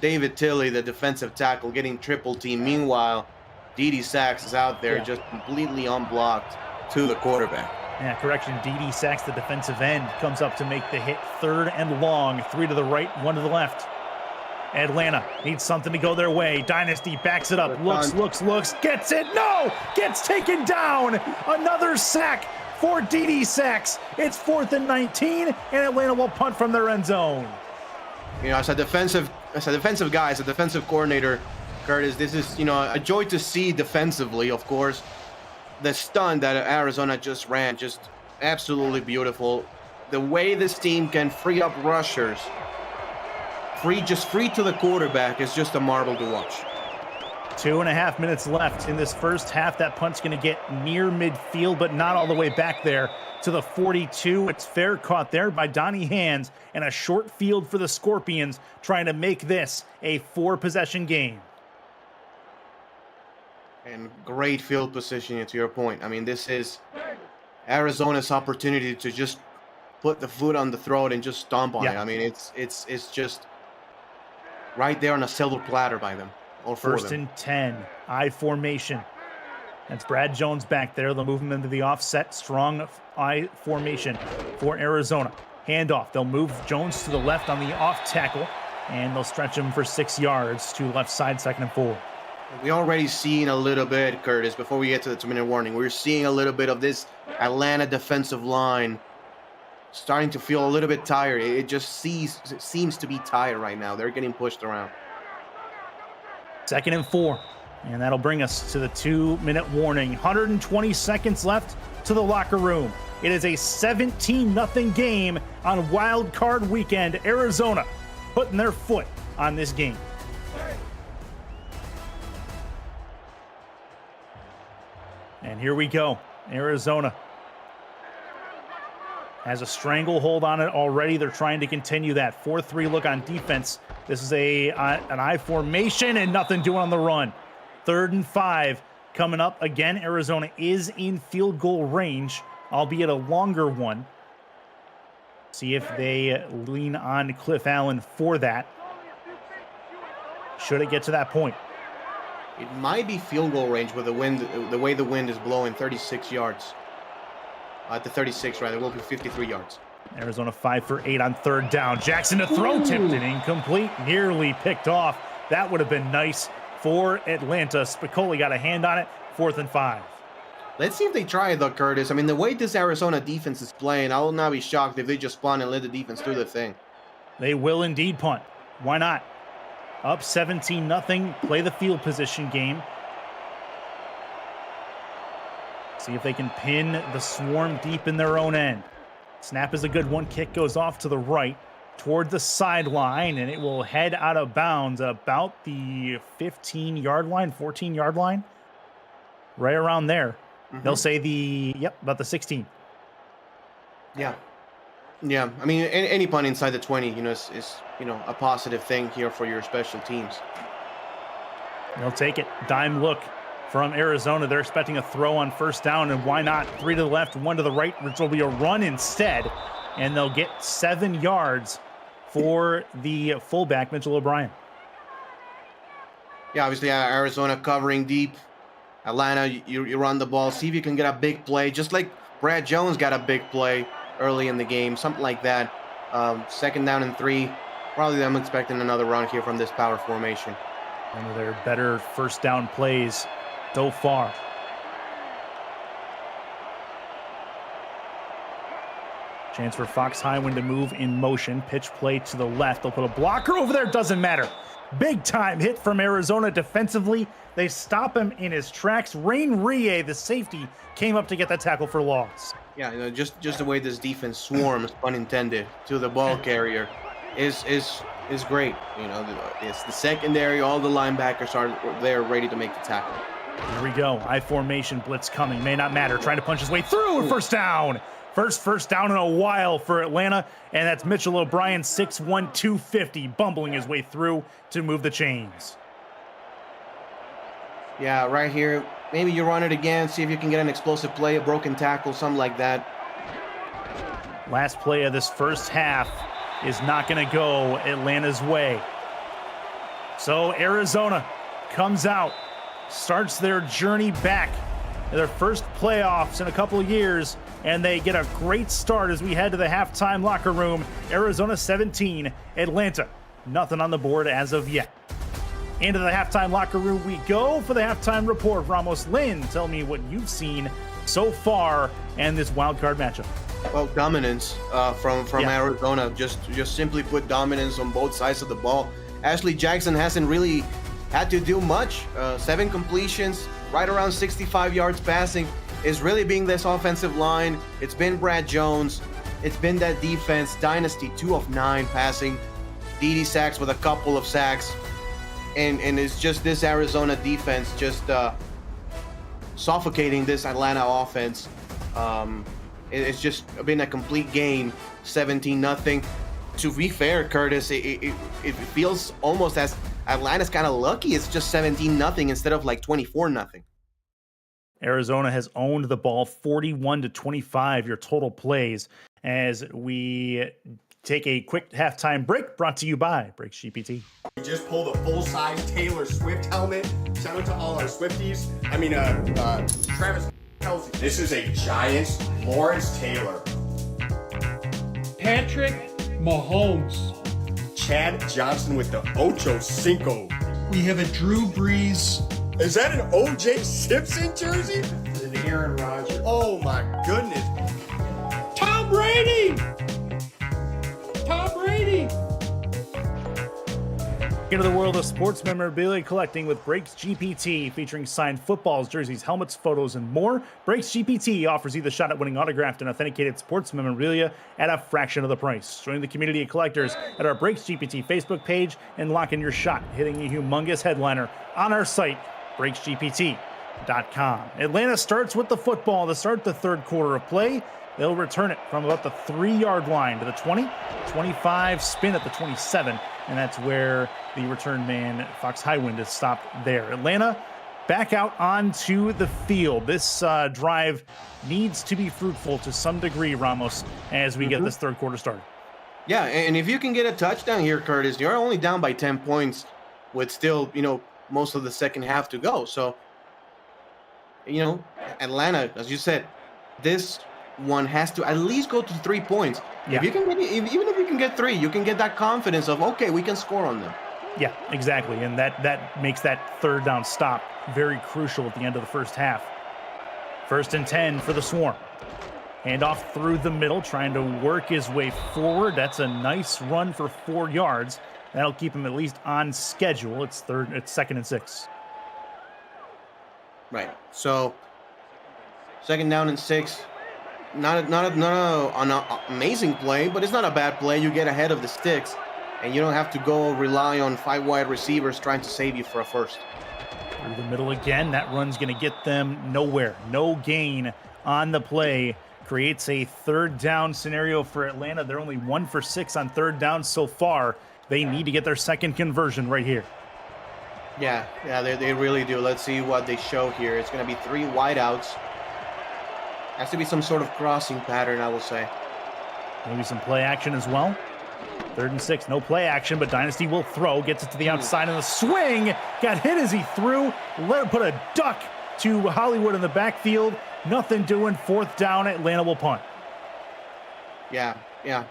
David Tilley, the defensive tackle, getting triple teamed. Meanwhile, D.D. Sachs is out there just completely unblocked to the quarterback. Yeah, correction. D.D. Sachs, the defensive end, comes up to make the hit. 3rd and long. 3 to the right, 1 to the left. Atlanta needs something to go their way. Dynasty backs it up. Looks. Gets it. No! Gets taken down. Another sack for D.D. Sachs. It's 4th and 19, and Atlanta will punt from their end zone. You know, as a defensive guy, as a defensive coordinator, Curtis, this is, you know, a joy to see defensively, of course. The stunt that Arizona just ran, just absolutely beautiful. The way this team can free up rushers, free to the quarterback, is just a marvel to watch. 2.5 minutes left in this first half. That punt's going to get near midfield, but not all the way back there to the 42. It's fair caught there by Donnie Hands, and a short field for the Scorpions, trying to make this a 4-possession game. And great field positioning, to your point. I mean, this is Arizona's opportunity to just put the foot on the throat and just stomp on it. I mean, it's just right there on a silver platter by them. Or for 1st and 10, I formation. That's Brad Jones back there. They'll move him into the offset, strong I formation for Arizona. Handoff. They'll move Jones to the left on the off tackle, and they'll stretch him for 6 yards to left side, 2nd and 4. We already seen a little bit, Curtis, before we get to the 2-minute warning. We're seeing a little bit of this Atlanta defensive line starting to feel a little bit tired. It seems to be tired right now. They're getting pushed around. 2nd and 4. And that'll bring us to the 2-minute warning. 120 seconds left to the locker room. It is a 17-0 game on Wild Card Weekend. Arizona putting their foot on this game. And here we go. Arizona has a stranglehold on it already. They're trying to continue that 4-3 look on defense. This is an I formation and nothing doing on the run. 3rd and 5 coming up. Again, Arizona is in field goal range, albeit a longer one. See if they lean on Cliff Allen for that. Should it get to that point? It might be field goal range with the wind, the way the wind is blowing, 36 yards. At the 36, rather, it will be 53 yards. Arizona 5 for 8 on 3rd down. Jackson to throw, tipped it incomplete, nearly picked off. That would have been nice for Atlanta. Spicoli got a hand on it, 4th and 5. Let's see if they try it, though, Curtis. I mean, the way this Arizona defense is playing, I will not be shocked if they just punt and let the defense do the thing. They will indeed punt. Why not? Up 17-0, play the field position game. See if they can pin the swarm deep in their own end. Snap is a good one. Kick goes off to the right toward the sideline, and it will head out of bounds at about the 15-yard line, 14-yard line. Right around there. They'll say about the 16. Yeah. Yeah, I mean, any punt inside the 20, is a positive thing here for your special teams. They'll take it. Dime look from Arizona. They're expecting a throw on 1st down, and why not? 3 to the left, 1 to the right, which will be a run instead, and they'll get 7 yards for the fullback, Mitchell O'Brien. Yeah, obviously Arizona covering deep. Atlanta, you run the ball, see if you can get a big play, just like Brad Jones got a big play early in the game, something like that. 2nd down and 3. Probably I'm expecting another run here from this power formation. One of their better 1st down plays so far. Chance for Fox Highwind to move in motion. Pitch play to the left. They'll put a blocker over there. Doesn't matter. Big time hit from Arizona defensively. They stop him in his tracks. Rain Rie, the safety, came up to get that tackle for loss. Yeah, just the way this defense swarms, pun intended, to the ball carrier is great. It's the secondary. All the linebackers are there ready to make the tackle. Here we go. I formation blitz coming. May not matter. Trying to punch his way through. 1st down. First down in a while for Atlanta, and that's Mitchell O'Brien, 6'1", 250, bumbling his way through to move the chains. Yeah, right here. Maybe you run it again, see if you can get an explosive play, a broken tackle, something like that. Last play of this first half is not going to go Atlanta's way. So Arizona comes out, starts their journey back, their first playoffs in a couple of years, and they get a great start as we head to the halftime locker room. Arizona 17, Atlanta nothing on the board as of yet. Into the halftime locker room we go for the halftime report. Ramos, Lynn, tell me what you've seen so far and this wild card matchup. Well, dominance from Arizona. Just simply put, dominance on both sides of the ball. Ashley Jackson hasn't really had to do much. 7 completions, right around 65 yards passing. Is really being this offensive line. It's been Brad Jones. It's been that defense. Dynasty, 2 of 9 passing. DD sacks with a couple of sacks. And it's just this Arizona defense just suffocating this Atlanta offense. It's just been a complete game, 17-0. To be fair, Curtis, it feels almost as Atlanta's kind of lucky. It's just 17-0 instead of like 24-0. Arizona has owned the ball 41-25, your total plays, as we take a quick halftime break brought to you by Breaks GPT. We just pulled a full-size Taylor Swift helmet. Shout out to all our Swifties. Travis Kelce. This is a Giants Lawrence Taylor. Patrick Mahomes. Chad Johnson with the Ocho Cinco. We have a Drew Brees. Is that an O.J. Simpson jersey? It's an Aaron Rodgers. Oh my goodness. Tom Brady. Tom Brady. Into the world of sports memorabilia collecting with Breaks GPT, featuring signed footballs, jerseys, helmets, photos, and more. Breaks GPT offers you the shot at winning autographed and authenticated sports memorabilia at a fraction of the price. Join the community of collectors at our Breaks GPT Facebook page and lock in your shot, hitting a humongous headliner on our site, breaksgpt.com. Atlanta starts with the football to start the third quarter of play. They'll return it from about the 3-yard line to the 20, 25, spin at the 27, and that's where the return man, Fox Highwind, is stopped there. Atlanta back out onto the field. This drive needs to be fruitful to some degree, Ramos, as we get this third quarter started. Yeah, and if you can get a touchdown here, Curtis, you're only down by 10 points with still, most of the second half to go. So, Atlanta, as you said, this one has to at least go to 3 points. Yeah. If you can even if you can get 3, you can get that confidence of, okay, we can score on them. Yeah, exactly. And that makes that third down stop very crucial at the end of the first half. 1st and 10 for the Swarm. Handoff through the middle, trying to work his way forward. That's a nice run for 4 yards. That'll keep him at least on schedule. It's 2nd and 6. Right. So 2nd down and 6. Not an amazing play, but it's not a bad play. You get ahead of the sticks, and you don't have to go rely on 5 wide receivers trying to save you for a first. Through the middle again. That run's going to get them nowhere. No gain on the play. Creates a 3rd down scenario for Atlanta. They're only 1 for 6 on 3rd down so far. They need to get their second conversion right here. Yeah, they really do. Let's see what they show here. It's going to be 3 wideouts. Has to be some sort of crossing pattern, I will say. Maybe some play action as well. 3rd and 6, no play action, but Dynasty will throw. Gets it to the outside of the swing. Got hit as he threw. Let him put a duck to Hollywood in the backfield. Nothing doing. 4th down. Atlanta will punt. Yeah.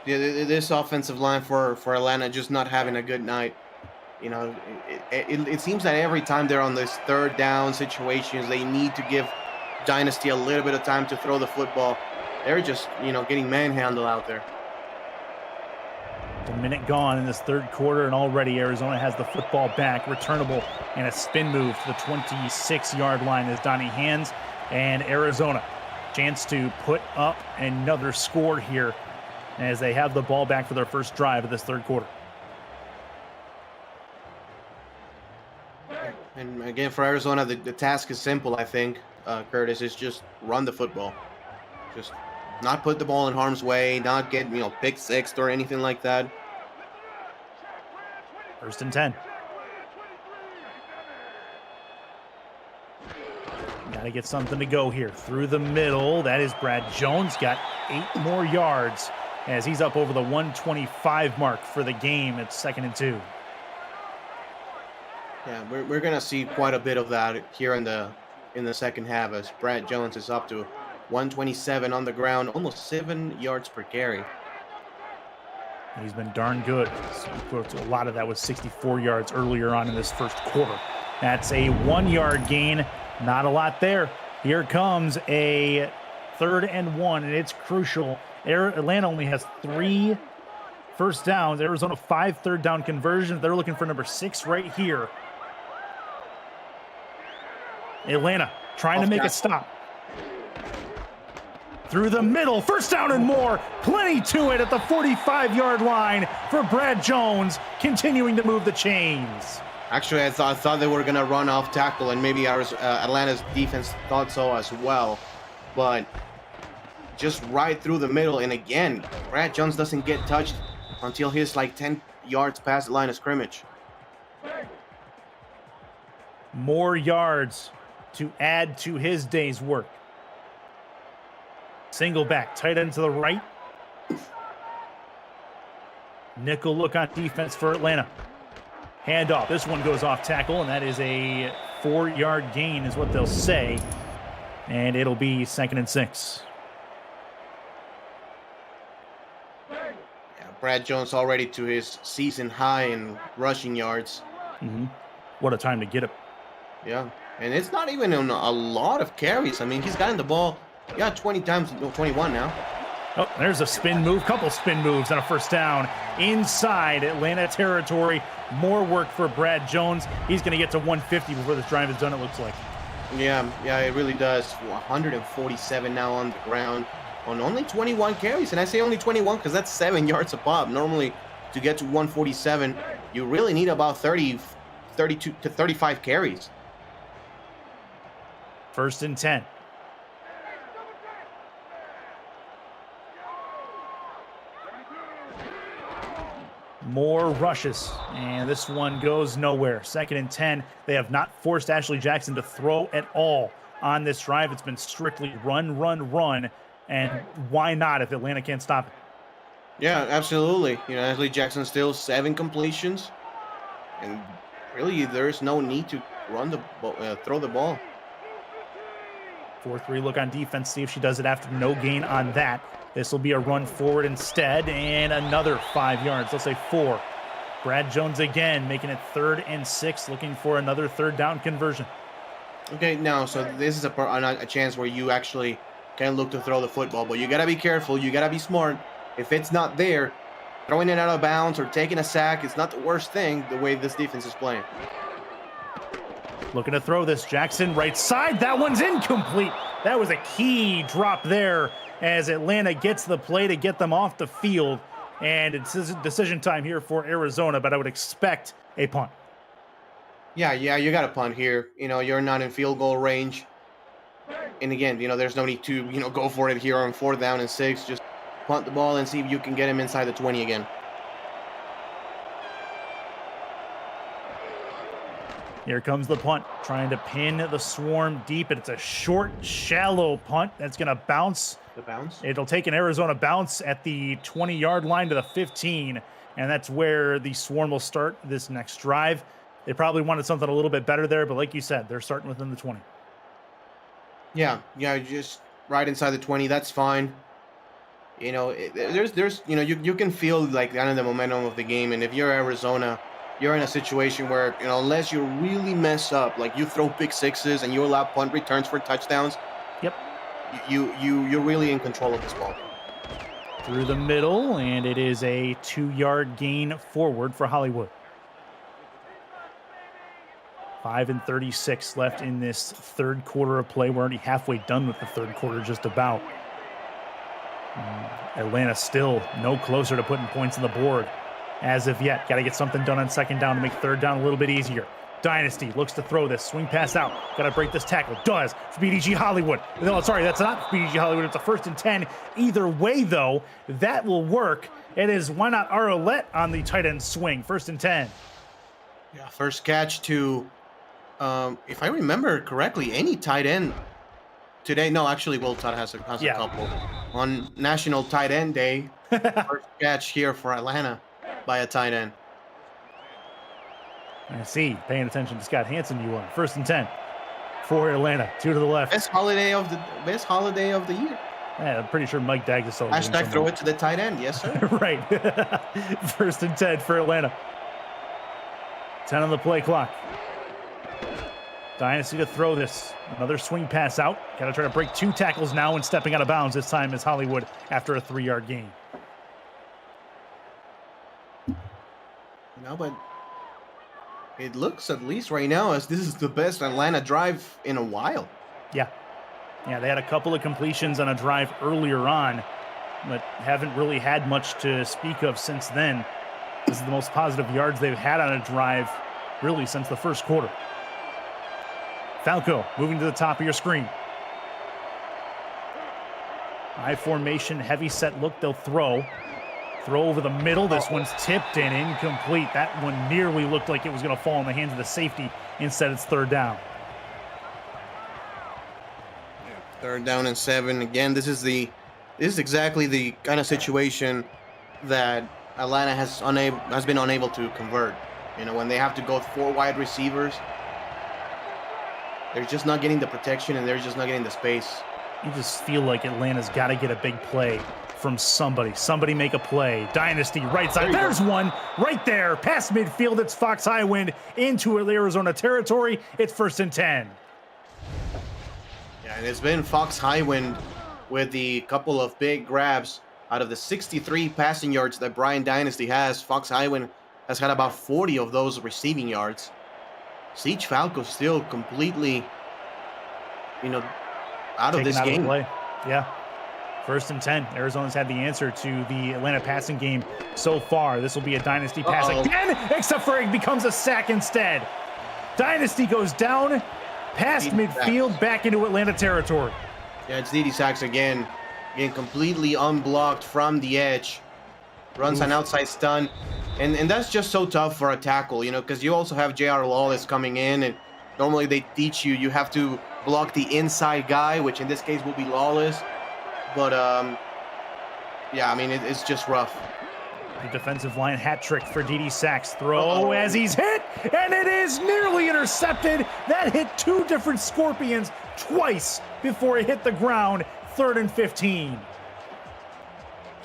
This offensive line for Atlanta just not having a good night. It seems that every time they're on this 3rd down situations, they need to give Dynasty a little bit of time to throw the football. They're just, getting manhandled out there. A minute gone in this 3rd quarter, and already Arizona has the football back, returnable, and a spin move to the 26-yard line as Donnie hands, and Arizona chance to put up another score here as they have the ball back for their first drive of this 3rd quarter. And again, for Arizona, the task is simple, I think, Curtis, is just run the football. Just not put the ball in harm's way, not get, pick sixth or anything like that. 1st and 10. Got to get something to go here. Through the middle, that is Brad Jones. Got 8 more yards as he's up over the 125 mark for the game. It's 2nd and 2. Yeah, we're going to see quite a bit of that here in the second half as Brad Jones is up to 127 on the ground, almost 7 yards per carry. He's been darn good. A lot of that was 64 yards earlier on in this first quarter. That's a 1-yard gain. Not a lot there. Here comes a 3rd and 1, and it's crucial. Atlanta only has 3 first downs. Arizona 5 3rd down conversions. They're looking for number 6 right here. Atlanta trying to make a stop. Through the middle, 1st down and more. Plenty to it at the 45-yard line for Brad Jones, continuing to move the chains. Actually, I thought they were going to run off tackle, and maybe Atlanta's defense thought so as well. But just right through the middle, and again, Brad Jones doesn't get touched until he's like 10 yards past the line of scrimmage. More yards to add to his day's work. Single back, tight end to the right. Nickel look on defense for Atlanta. Handoff. This one goes off tackle, and that is a 4-yard gain is what they'll say. And it'll be 2nd and 6. Yeah, Brad Jones already to his season high in rushing yards. What a time to get it. Yeah, and it's not even on a lot of carries. I mean, he's gotten the ball, 20 times, 21 now. Oh, there's a spin move, couple spin moves and a first down inside Atlanta territory. More work for Brad Jones. He's going to get to 150 before this drive is done, it looks like. Yeah, it really does. 147 now on the ground on only 21 carries. And I say only 21 because that's 7 yards a pop. Normally, to get to 147, you really need about 32 to 35 carries. 1st and 10. More rushes, and this one goes nowhere. 2nd and 10. They have not forced Ashley Jackson to throw at all on this drive. It's been strictly run, run, run, and why not if Atlanta can't stop it? Yeah, absolutely. You know, Ashley Jackson still 7 completions, and really there's no need to throw the ball. 4-3 look on defense, see if she does it after no gain on that. This will be a run forward instead, and another 5 yards. Let's say 4. Brad Jones again, making it 3rd and 6, looking for another 3rd down conversion. Okay, now, so this is a chance where you actually can look to throw the football, but you got to be careful. You got to be smart. If it's not there, throwing it out of bounds or taking a sack is not the worst thing the way this defense is playing. Looking to throw this. Jackson right side. That one's incomplete. That was a key drop there as Atlanta gets the play to get them off the field. And it's decision time here for Arizona, but I would expect a punt. Yeah, you got to punt here. You know, you're not in field goal range. And again, you know, there's no need to, go for it here on 4th down and 6. Just punt the ball and see if you can get him inside the 20 again. Here comes the punt, trying to pin the swarm deep, and it's a short, shallow punt that's going to bounce. The bounce? It'll take an Arizona bounce at the 20-yard line to the 15, and that's where the swarm will start this next drive. They probably wanted something a little bit better there, but like you said, they're starting within the 20. Yeah, just right inside the 20. That's fine. You know, there's you can feel like kind of the momentum of the game, and if you're Arizona, you're in a situation where, unless you really mess up, like you throw pick sixes and you allow punt returns for touchdowns. Yep. You're really in control of this ball. Through the middle, and it is a 2-yard gain forward for Hollywood. 5:36 left in this 3rd quarter of play. We're already halfway done with the 3rd quarter, just about. Atlanta still no closer to putting points on the board as of yet. Got to get something done on 2nd down to make 3rd down a little bit easier. Dynasty looks to throw this. Swing pass out. Got to break this tackle. Does for BDG Hollywood. No, sorry, that's not BDG Hollywood. It's a 1st and 10. Either way, though, that will work. It is why not Arolette on the tight end swing. 1st and 10. Yeah, first catch to, if I remember correctly, any tight end today. No, actually, Will Todd has a couple. On National Tight End Day, first catch here for Atlanta by a tight end. I see. Paying attention to Scott Hansen, you are. 1st and 10 for Atlanta. 2 to the left. Best holiday of the year. Yeah, I'm pretty sure Mike Daggs is celebrating. Hashtag throw it to the tight end. Yes, sir. Right. 1st and 10 for Atlanta. 10 on the play clock. Dynasty to throw this. Another swing pass out. Got to try to break 2 tackles now and stepping out of bounds. This time is Hollywood after a 3-yard gain. No, but it looks, at least right now, as this is the best Atlanta drive in a while. Yeah, they had a couple of completions on a drive earlier on, but haven't really had much to speak of since then. This is the most positive yards they've had on a drive, really, since the 1st quarter. Falco moving to the top of your screen. High formation, heavy set look, they'll throw. Throw over the middle. This one's tipped and incomplete. That one nearly looked like it was going to fall in the hands of the safety. Instead, it's 3rd down. 3rd down and 7. Again, this is exactly the kind of situation that Atlanta has been unable to convert. When they have to go 4 wide receivers, they're just not getting the protection and they're just not getting the space. You just feel like Atlanta's got to get a big play from somebody. Somebody make a play. Dynasty, right side. There's one right there. Past midfield. It's Fox Highwind into Arizona territory. It's 1st and 10. Yeah, and it's been Fox Highwind with the couple of big grabs. Out of the 63 passing yards that Brian Dynasty has, Fox Highwind has had about 40 of those receiving yards. Siege Falco still completely, out of this game. Play. Yeah. 1st and 10. Arizona's had the answer to the Atlanta passing game so far. This will be a Dynasty pass again, except for it becomes a sack instead. Dynasty goes down, past midfield, back into Atlanta territory. Yeah, it's Didi Sachs again. Again, completely unblocked from the edge. Runs an outside stun. And that's just so tough for a tackle, because you also have J.R. Lawless coming in. And normally they teach you have to block the inside guy, which in this case will be Lawless. But, yeah, I mean, it's just rough. The defensive line hat trick for Didi Sachs. Throw as he's hit, and it is nearly intercepted. That hit 2 different Scorpions twice before it hit the ground. 3rd and 15.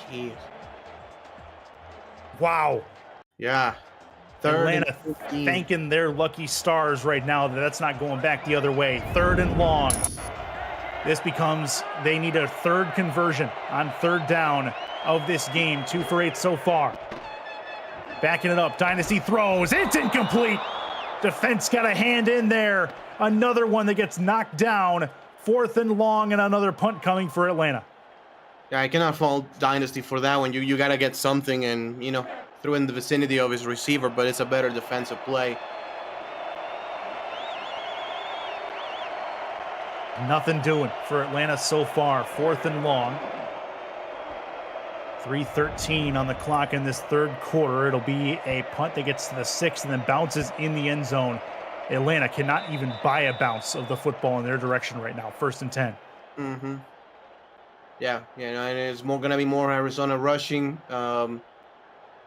Jeez. Wow. Yeah. Atlanta thanking their lucky stars right now that that's not going back the other way. 3rd and long. This becomes, they need a 3rd conversion on 3rd down of this game. 2 for 8 so far. Backing it up. Dynasty throws. It's incomplete. Defense got a hand in there. Another one that gets knocked down. 4th and long, and another punt coming for Atlanta. Yeah, I cannot fault Dynasty for that one. You got to get something and, throw in the vicinity of his receiver, but it's a better defensive play. Nothing doing for Atlanta so far. 4th and long. 3:13 on the clock in this 3rd quarter. It'll be a punt that gets to the 6 and then bounces in the end zone. Atlanta cannot even buy a bounce of the football in their direction right now. 1st and 10. Mm-hmm. Yeah, and it's going to be more Arizona rushing, to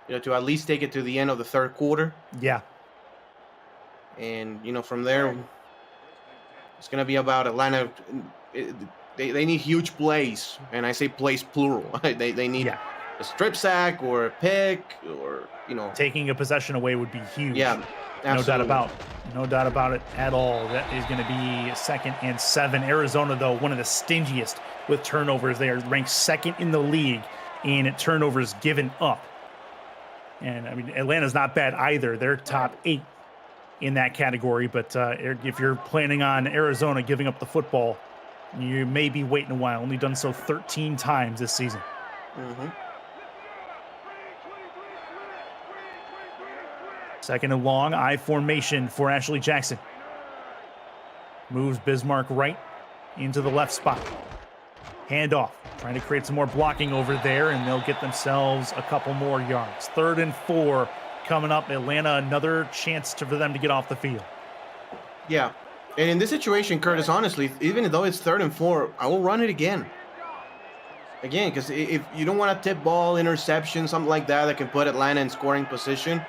at least take it to the end of the 3rd quarter. Yeah. And, from there, it's going to be about Atlanta. They need huge plays, and I say plays plural. They need a strip sack or a pick or, Taking a possession away would be huge. Yeah, absolutely. No doubt about it at all. That is going to be 2nd and 7. Arizona, though, one of the stingiest with turnovers. They are ranked 2nd in the league in turnovers given up. And, I mean, Atlanta's not bad either. They're top 8 in that category. But if you're planning on Arizona giving up the football, you may be waiting a while. Only done so 13 times this season. Mm-hmm. 2nd and long, I formation for Ashley Jackson. Moves Bismarck right into the left spot. Handoff, trying to create some more blocking over there, and they'll get themselves a couple more yards. 3rd and 4 coming up. Atlanta, another chance for them to get off the field. Yeah, and in this situation, Curtis, honestly, even though it's 3rd and 4, I will run it again. Because if you don't want a tip ball, interception, something like that can put Atlanta in scoring position,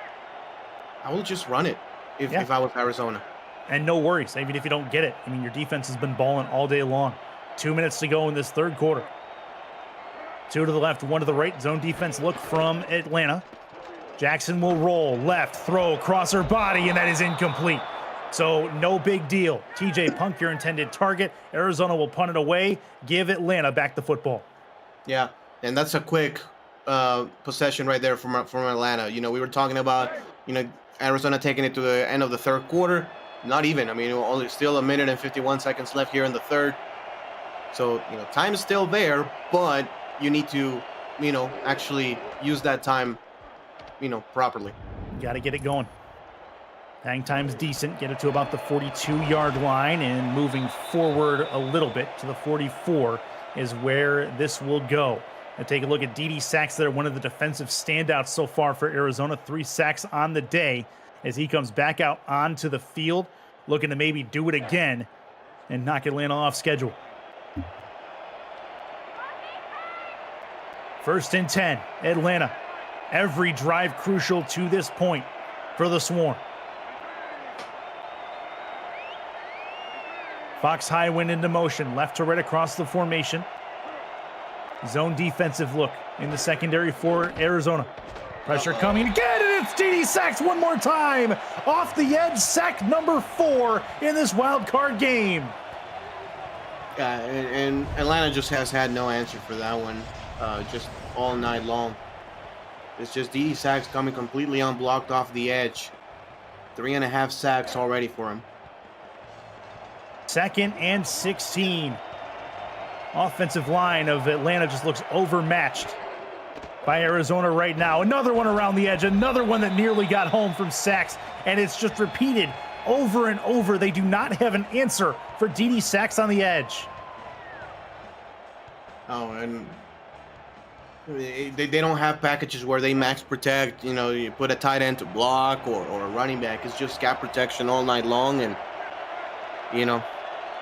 I will just run it if I was Arizona. And no worries, even if you don't get it. I mean, your defense has been balling all day long. 2 minutes to go in this 3rd quarter. 2 to the left, 1 to the right. Zone defense look from Atlanta. Jackson will roll left, throw across her body, and that is incomplete. So no big deal. TJ Punk, your intended target. Arizona will punt it away, give Atlanta back the football. Yeah, and that's a quick possession right there from Atlanta. We were talking about, Arizona taking it to the end of the 3rd quarter. Not even. I mean, only still 1 minute and 51 seconds left here in the 3rd. So, time is still there, but you need to, actually use that time, properly. You got to get it going. Hang time's decent. Get it to about the 42-yard line, and moving forward a little bit to the 44 is where this will go. And take a look at Didi Sachs there, one of the defensive standouts so far for Arizona. 3 sacks on the day as he comes back out onto the field, looking to maybe do it again and knock Atlanta off schedule. 1st and 10, Atlanta. Every drive crucial to this point for the Swarm. Fox Highwind into motion, left to right across the formation. Zone defensive look in the secondary for Arizona. Pressure coming again, and it's Didi Sachs one more time. Off the edge, sack number 4 in this wild card game. Yeah, and Atlanta just has had no answer for that one, just all night long. It's just DD sacks coming completely unblocked off the edge. 3.5 sacks already for him. 2nd and 16. Offensive line of Atlanta just looks overmatched by Arizona right now. Another one around the edge, another one that nearly got home from sacks, and it's just repeated over and over. They do not have an answer for DD sacks on the edge. Oh, and they don't have packages where they max protect. You know, you put a tight end to block or a running back. It's just gap protection all night long, and you know,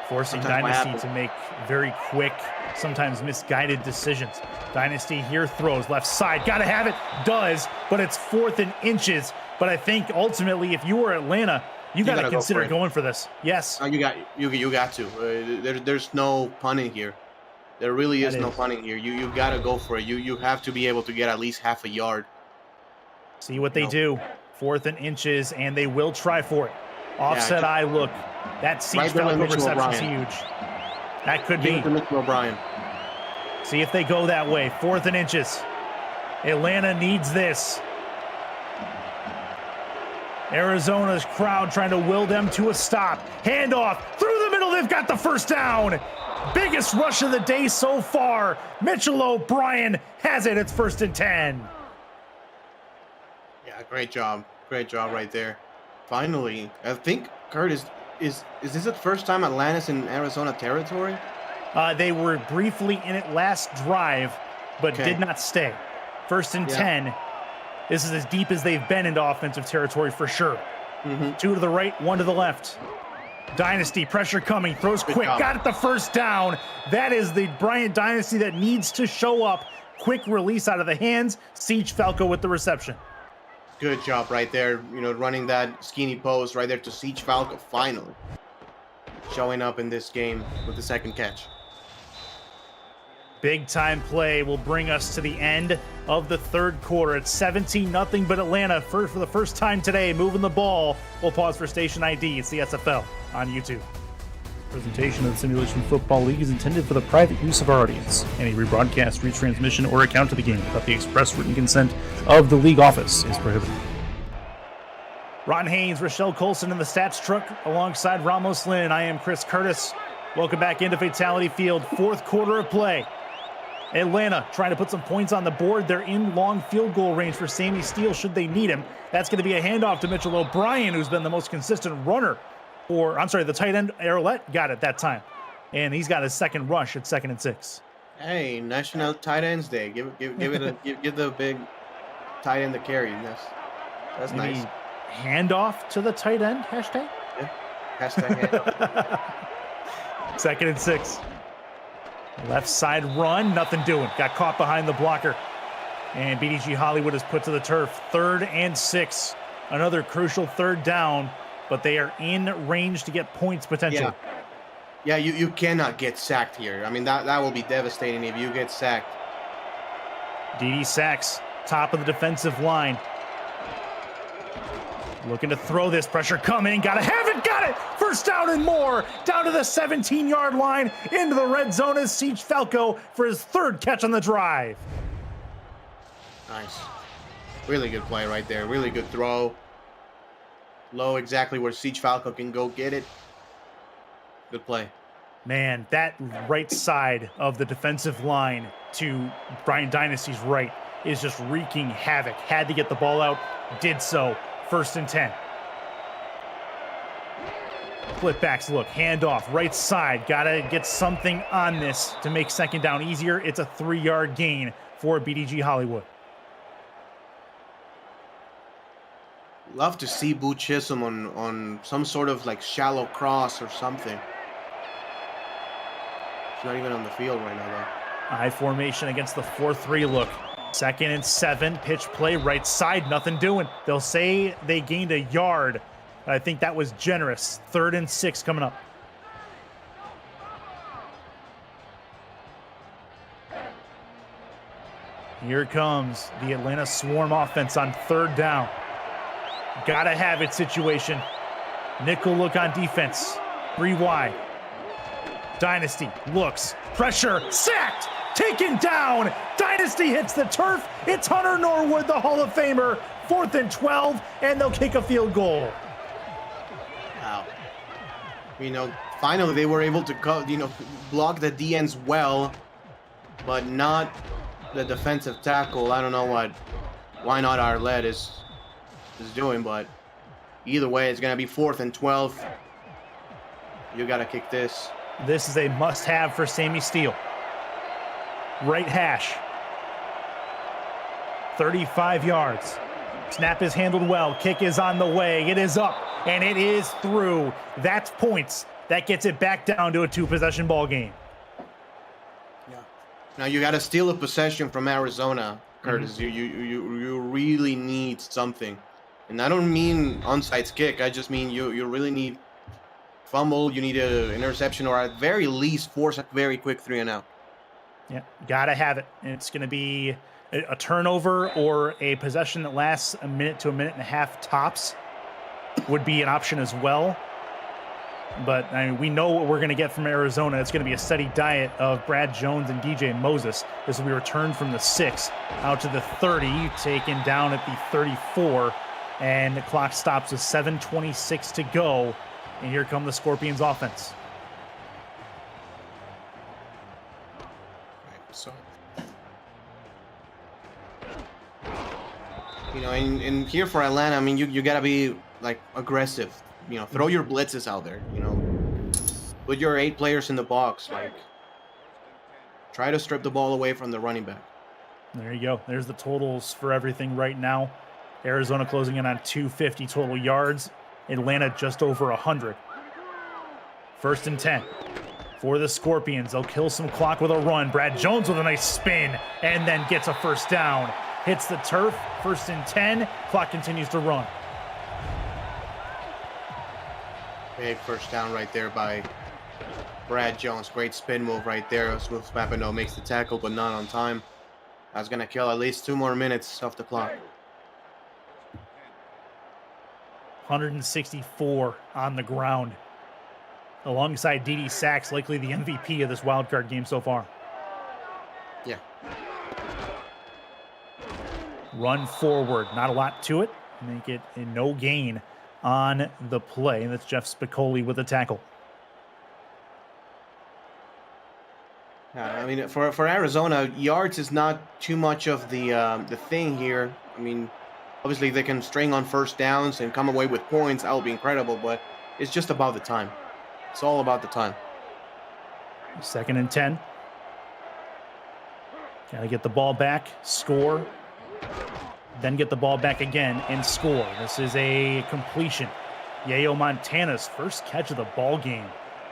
forcing Dynasty to make very quick, sometimes misguided decisions. Dynasty here throws left side, gotta have it, does, but it's 4th and inches. But I think ultimately, if you were Atlanta, you gotta consider going for this. Yes. You got to. There's no punting here. There really is no punting here. You gotta go for it. You have to be able to get at least half a yard. See what they do. 4th and inches, and they will try for it. Offset eye look. That Siege Falco reception's huge. That could be. Mitchell O'Brien. See if they go that way. 4th and inches. Atlanta needs this. Arizona's crowd trying to will them to a stop. Handoff through the middle. They've got the first down. Biggest rush of the day so far. Mitchell O'Brien has it. It's 1st and 10. Yeah, great job. Great job right there. Finally, I think, Kurt, is this the first time Atlanta's in Arizona territory? They were briefly in it last drive, but did not stay. 1st and 10. This is as deep as they've been into offensive territory for sure. 2 to the right, 1 to the left. Dynasty, pressure coming, throws quick, got it the first down. That is the Bryant Dynasty that needs to show up. Quick release out of the hands. Siege Falco with the reception. Good job right there, you know, running that skinny post right there to Siege Falco, finally. Showing up in this game with the 2nd catch. Big time play will bring us to the end of the 3rd quarter. It's 17-0, but Atlanta, for the first time today, moving the ball. We'll pause for station ID. It's the SFL on YouTube. Presentation of the Simulation Football League is intended for the private use of our audience. Any rebroadcast, retransmission, or account of the game without the express written consent of the league office is prohibited. Ron Haynes, Rochelle Colson in the stats truck alongside Ramos Lynn. I am Chris Curtis. Welcome back into Fatality Field. 4th quarter of play. Atlanta trying to put some points on the board. They're in long field goal range for Sammy Steele should they need him. That's going to be a handoff to Mitchell O'Brien, who's been the most consistent runner. The tight end, Arlette, got it that time. And he's got his 2nd rush at 2nd and 6. Hey, National Tight Ends Day. Give the big tight end the carry. That's maybe nice. Handoff to the tight end, hashtag? Yeah. Hashtag handoff. 2nd and 6. Left side run, nothing doing. Got caught behind the blocker. And BDG Hollywood is put to the turf. 3rd and 6. Another crucial 3rd down, but they are in range to get points potentially. Yeah, you cannot get sacked here. I mean, that will be devastating if you get sacked. DD sacks, top of the defensive line. Looking to throw this, pressure coming, gotta have it, got it! First down and more, down to the 17-yard line, into the red zone is Siege Falco for his 3rd catch on the drive. Nice. Really good play right there, really good throw. Low, exactly where Siege Falco can go get it. Good play. Man, that right side of the defensive line to Bryant Dynasty's right is just wreaking havoc. Had to get the ball out, did so. 1st and 10. Split backs look, handoff, right side. Gotta get something on this to make 2nd down easier. It's a 3-yard gain for BDG Hollywood. Love to see Boo Chisholm on some sort of like shallow cross or something. He's not even on the field right now though. I formation against the 4-3 look. 2nd and 7, pitch play, right side, nothing doing. They'll say they gained a yard. I think that was generous. 3rd and 6 coming up. Here comes the Atlanta Swarm offense on 3rd down. Gotta have it situation. Nickel look on defense. 3 wide. Dynasty looks, pressure, sacked, taken down. Dynasty hits the turf. It's Hunter Norwood, the Hall of Famer. 4th and 12, and they'll kick a field goal. Wow. Finally they were able to, block the DNs well, but not the defensive tackle. I don't know why not Arlette is doing, but either way, it's going to be 4th and 12. You got to kick this. This is a must-have for Sammy Steele. Right hash. 35 yards. Snap is handled well. Kick is on the way. It is up, and it is through. That's points. That gets it back down to a 2-possession ball game. Yeah. Now you got to steal a possession from Arizona, Curtis. You really need something, and I don't mean onside kick. I just mean you really need fumble. You need an interception, or at very least force a very quick 3-and-out. Yeah, gotta have it. It's going to be a turnover or a possession that lasts a minute to a minute and a half tops would be an option as well. But I mean, we know what we're going to get from Arizona. It's going to be a steady diet of Brad Jones and DJ Moses. This will be returned from the 6 out to the 30, taken down at the 34, and the clock stops with 7:26 to go. And here come the Scorpions offense. So, and here for Atlanta, I mean, you gotta be like aggressive. Throw your blitzes out there. Put your 8 players in the box. Like, try to strip the ball away from the running back. There you go. There's the totals for everything right now. Arizona closing in on 250 total yards. Atlanta just over 100. 1st and 10 for the Scorpions. They'll kill some clock with a run. Brad Jones with a nice spin and then gets a first down. Hits the turf. 1st and 10. Clock continues to run. Big first down right there by Brad Jones. Great spin move right there. Smooth Papano makes the tackle, but not on time. That's going to kill at least 2 more minutes off the clock. 164 on the ground. Alongside Dede Sachs, likely the MVP of this wildcard game so far. Yeah. Run forward. Not a lot to it. Make it a no gain on the play. That's Jeff Spicoli with the tackle. I mean, for Arizona, yards is not too much of the thing here. I mean, obviously they can string on first downs and come away with points. That would be incredible, but it's just about the time. It's all about the time. 2nd and 10. Got to get the ball back, score, then get the ball back again and score. This is a completion. Yayo Montana's first catch of the ball game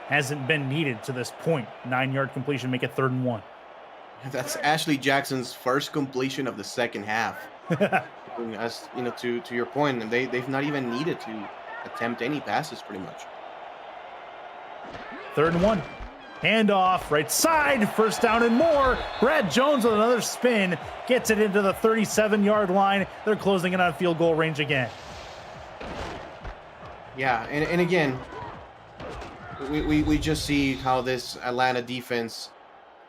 hasn't been needed to this point. 9-yard completion, make it 3rd and 1. That's Ashley Jackson's first completion of the second half. As to your point, they've not even needed to attempt any passes pretty much. 3rd and 1. Handoff, right side, first down and more. Brad Jones with another spin, gets it into the 37-yard line. They're closing in on field goal range again. Yeah, and again, we just see how this Atlanta defense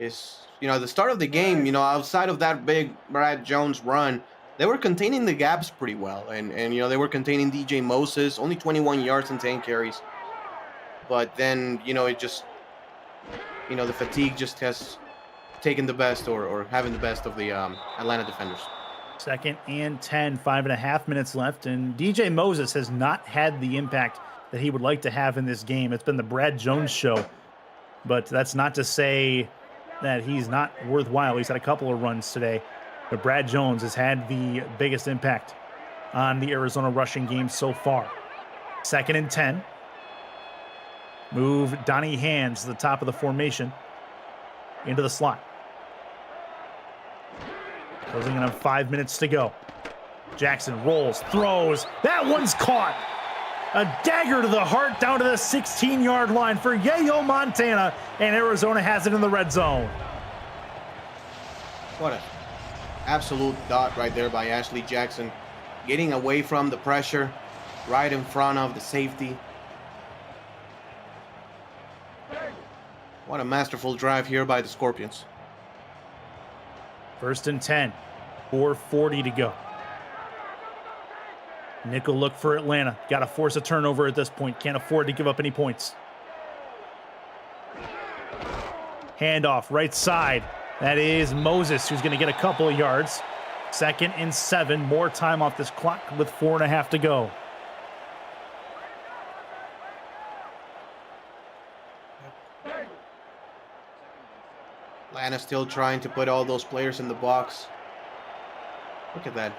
is, the start of the game, outside of that big Brad Jones run, they were containing the gaps pretty well. And they were containing DJ Moses, only 21 yards and 10 carries. But then, it just, the fatigue just has taken the best or having the best of the Atlanta defenders. 2nd and 10, 5.5 minutes left. And DJ Moses has not had the impact that he would like to have in this game. It's been the Brad Jones show. But that's not to say that he's not worthwhile. He's had a couple of runs today. But Brad Jones has had the biggest impact on the Arizona rushing game so far. 2nd and 10. Move Donnie Hands to the top of the formation into the slot. Closing in on 5 minutes to go. Jackson rolls, throws. That one's caught. A dagger to the heart down to the 16-yard line for Yayo Montana, and Arizona has it in the red zone. What an absolute dot right there by Ashley Jackson. Getting away from the pressure, right in front of the safety. What a masterful drive here by the Scorpions. 1st and 10. 4:40 to go. Nickel look for Atlanta. Got to force a turnover at this point. Can't afford to give up any points. Handoff, right side. That is Moses, who's going to get a couple of yards. 2nd and 7. More time off this clock with 4.5 to go. Atlanta still trying to put all those players in the box. Look at that.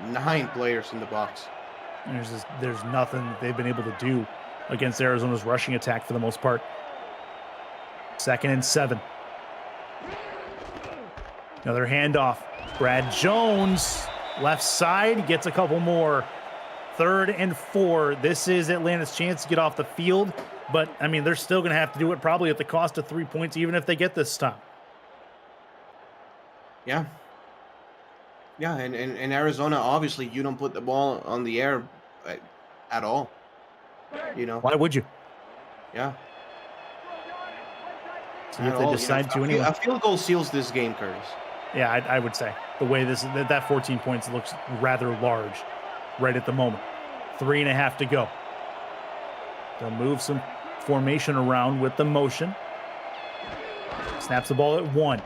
9 players in the box. There's nothing they've been able to do against Arizona's rushing attack for the most part. 2nd and 7. Another handoff. Brad Jones, left side, gets a couple more. 3rd and 4. This is Atlanta's chance to get off the field, but I mean, they're still going to have to do it probably at the cost of 3 points, even if they get this stop. Yeah. Yeah, and Arizona, obviously, you don't put the ball on the air at all. You know? Why would you? Yeah. See if they decide to anyway. A field goal seals this game, Curtis. Yeah, I would say. The way that 14 points looks rather large right at the moment. 3.5 to go. They'll move some formation around with the motion. Snaps the ball at 1.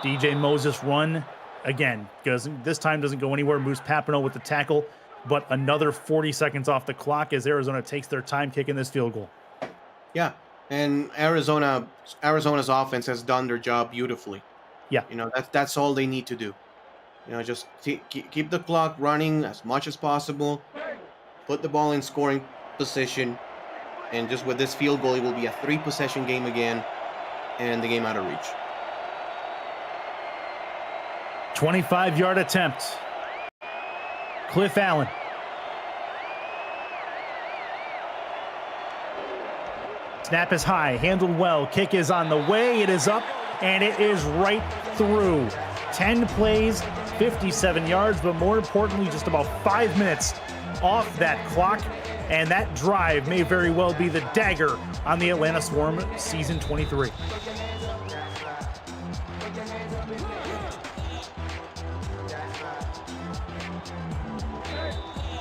DJ Moses run again. This time doesn't go anywhere. Moves Papineau with the tackle. But another 40 seconds off the clock as Arizona takes their time kicking this field goal. Yeah, and Arizona's offense has done their job beautifully. Yeah. You know, that's all they need to do. You know, just keep the clock running as much as possible. Put the ball in scoring position. And just with this field goal, it will be a 3-possession game again. And the game out of reach. 25-yard attempt. Cliff Allen. Snap is high, handled well. Kick is on the way. It is up, and it is right through. 10 plays, 57 yards, but more importantly, just about 5 minutes off that clock. And that drive may very well be the dagger on the Atlanta Swarm season 23.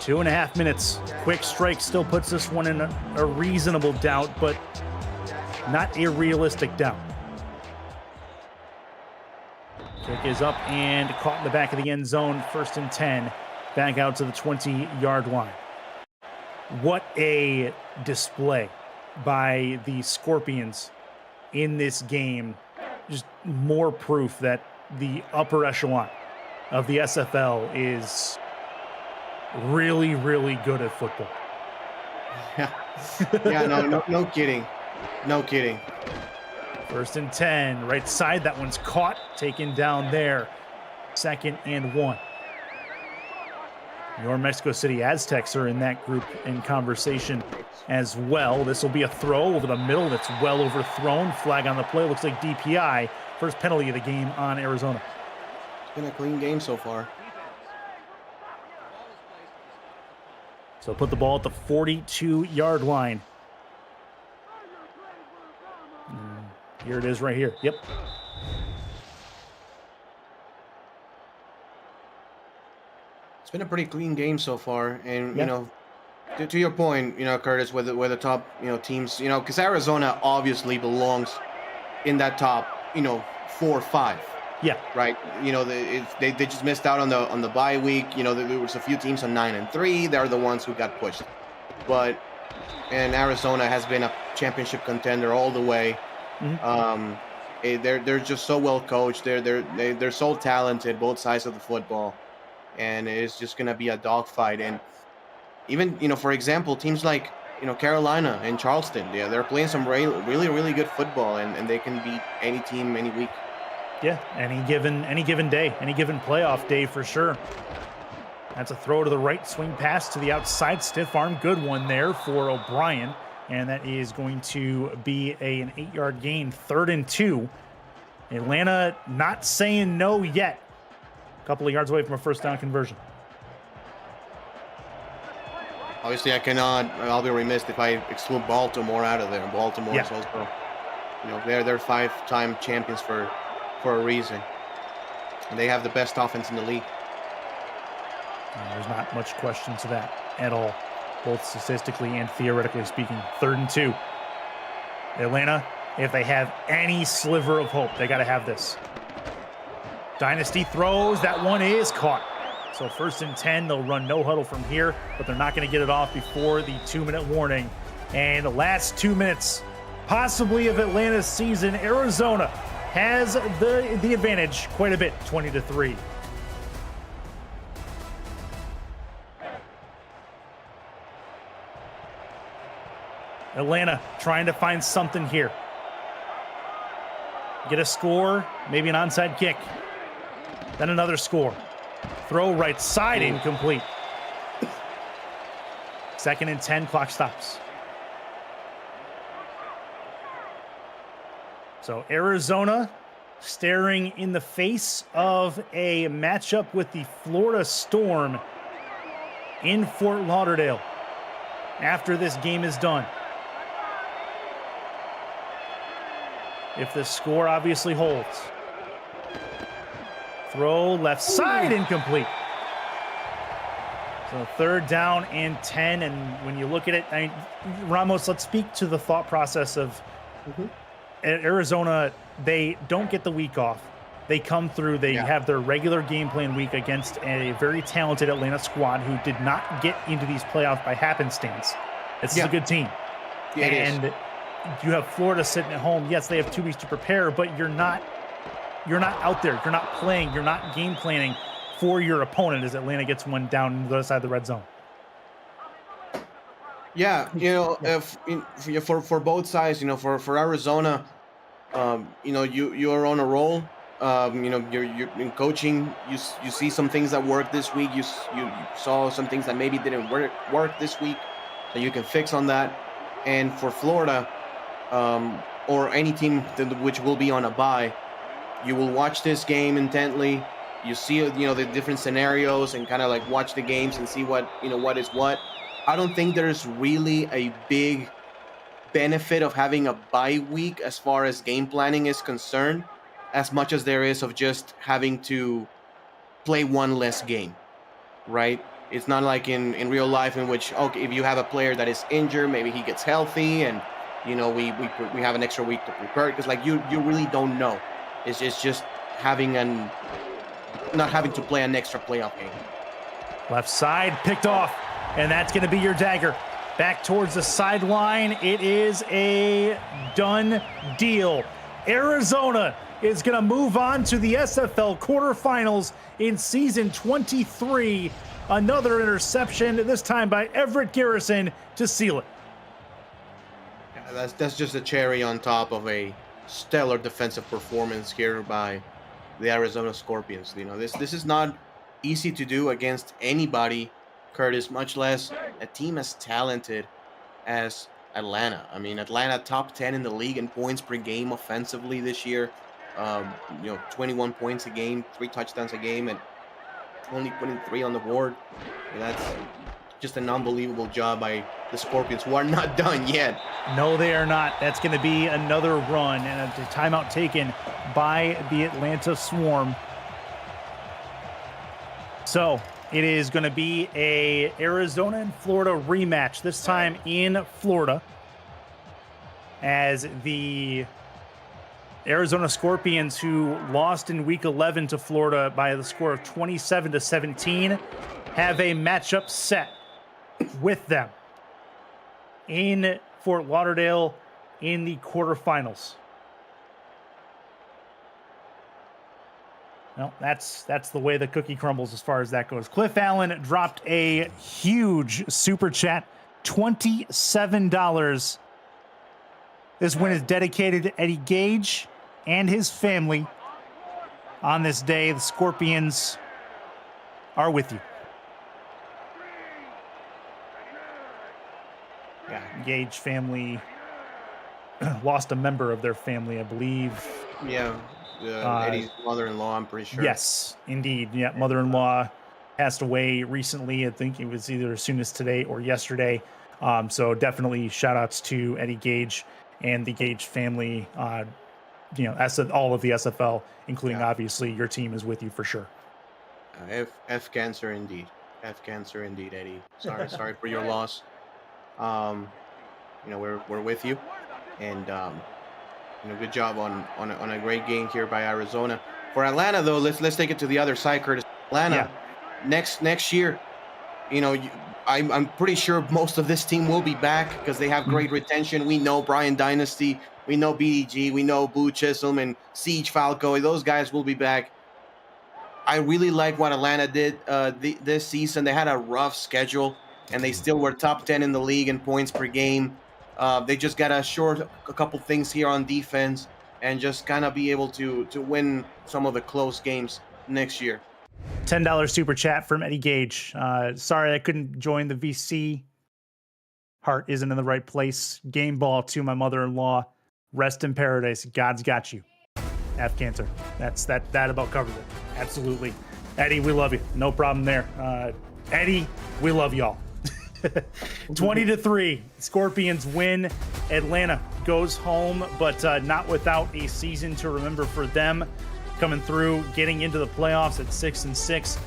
Two and a half minutes. Quick strike still puts this one in a reasonable doubt, but not a realistic doubt. Kick is up and caught in the back of the end zone. 1st and 10. Back out to the 20-yard line. What a display by the Scorpions in this game. Just more proof that the upper echelon of the SFL is really, really good at football. Yeah, yeah, no kidding. No kidding. 1st and 10, right side. That one's caught, taken down there. 2nd and 1. Your Mexico City Aztecs are in that group in conversation as well. This will be a throw over the middle that's well overthrown. Flag on the play. Looks like DPI. First penalty of the game on Arizona. It's been a clean game so far. So put the ball at the 42-yard line. Here it is right here. Yep. It's been a pretty clean game so far, and you know, to your point, you know, Curtis, where the top, you know, teams, you know, because Arizona obviously belongs in that top, you know, 4 or 5. Yeah. Right. You know, they just missed out on the bye week. You know, there was a few teams on 9 and 3. They're the ones who got pushed, and Arizona has been a championship contender all the way. Mm-hmm. They're just so well coached. They're so talented, both sides of the football. And it's just going to be a dogfight. And even, you know, for example, teams like, you know, Carolina and Charleston, yeah, they're playing some really, really good football, and they can beat any team any week. Yeah, any given day, any given playoff day for sure. That's a throw to the right, swing pass to the outside, stiff arm. Good one there for O'Brien. And that is going to be an 8-yard gain, 3rd and 2. Atlanta not saying no yet. Couple of yards away from a first down conversion. Obviously, I'll be remiss if I exclude Baltimore out of there. Baltimore is also You know, they're 5-time champions for a reason, and they have the best offense in the league. There's not much question to that at all, both statistically and theoretically speaking. 3rd and 2. Atlanta, if they have any sliver of hope, they got to have this. Dynasty throws. That one is caught. So 1st and 10, they'll run no huddle from here, but they're not going to get it off before the 2-minute warning. And the last 2 minutes, possibly of Atlanta's season, Arizona has the advantage quite a bit, 20-3. Atlanta trying to find something here. Get a score, maybe an onside kick. Then another score. Throw right side, incomplete. 2nd and 10, clock stops. So Arizona staring in the face of a matchup with the Florida Storm in Fort Lauderdale after this game is done. If the score obviously holds. Throw left side, incomplete. So 3rd down and 10. And when you look at it, Ramos, let's speak to the thought process of Arizona. They don't get the week off. They come through. They have their regular game plan week against a very talented Atlanta squad who did not get into these playoffs by happenstance. This is a good team. Yeah, and you have Florida sitting at home. Yes, they have 2 weeks to prepare, but you're not out there. You're not playing. You're not game planning for your opponent as Atlanta gets one down the other side of the red zone. Yeah, you know, for both sides, you know, for Arizona, you know, you're on a roll. You know, you're in coaching. You see some things that work this week. You saw some things that maybe didn't work this week, that you can fix on that. And for Florida, or any team which will be on a bye, you will watch this game intently. You see, you know, the different scenarios and kind of like watch the games and see what is what. I don't think there's really a big benefit of having a bye week as far as game planning is concerned, as much as there is of just having to play one less game, right? It's not like in real life in which, okay, if you have a player that is injured, maybe he gets healthy and, you know, we have an extra week to prepare, because like you really don't know. It's just not having to play an extra playoff game. Left side picked off, and that's going to be your dagger. Back towards the sideline. It is a done deal. Arizona is going to move on to the SFL quarterfinals in season 23. Another interception, this time by Everett Garrison to seal it. Yeah, that's just a cherry on top of a stellar defensive performance here by the Arizona Scorpions. You know, this is not easy to do against anybody, Curtis, much less a team as talented as Atlanta. I mean, Atlanta top 10 in the league in points per game offensively this year. You know, 21 points a game, 3 touchdowns a game, and only putting 3 on the board. And that's just an unbelievable job by the Scorpions, who are not done yet. No, they are not. That's going to be another run and a timeout taken by the Atlanta Swarm. So it is going to be a Arizona and Florida rematch, this time in Florida, as the Arizona Scorpions, who lost in week 11 to Florida by the score of 27-17, have a matchup set with them in Fort Lauderdale in the quarterfinals. Well, that's the way the cookie crumbles as far as that goes. Cliff Allen dropped a huge super chat, $27. This win is dedicated to Eddie Gage and his family. On this day, the Scorpions are with you. Yeah, Gage family lost a member of their family, I believe. Yeah, Eddie's mother-in-law, I'm pretty sure. Yes, indeed. Yeah, mother-in-law passed away recently. I think it was either as soon as today or yesterday. So definitely shout outs to Eddie Gage and the Gage family, all of the SFL, including obviously your team is with you for sure. F cancer indeed. F cancer indeed, Eddie. Sorry for your loss. We're with you, and good job on a great game here by Arizona. For Atlanta though, let's take it to the other side, Curtis. Atlanta, next year, I'm pretty sure most of this team will be back because they have great retention. We know Brian Dynasty, we know BDG, we know Boo Chisholm and Siege Falco. Those guys will be back. I really like what Atlanta did this season. They had a rough schedule, and they still were top 10 in the league in points per game. They just got to short a couple things here on defense and just kind of be able to win some of the close games next year. $10 super chat from Eddie Gage. Sorry I couldn't join the VC. Heart isn't in the right place. Game ball to my mother-in-law. Rest in paradise. God's got you. F cancer. That about covers it. Absolutely. Eddie, we love you. No problem there. Eddie, we love y'all. 20-3. Scorpions win. Atlanta goes home, but not without a season to remember for them. Coming through, getting into the playoffs at 6-6.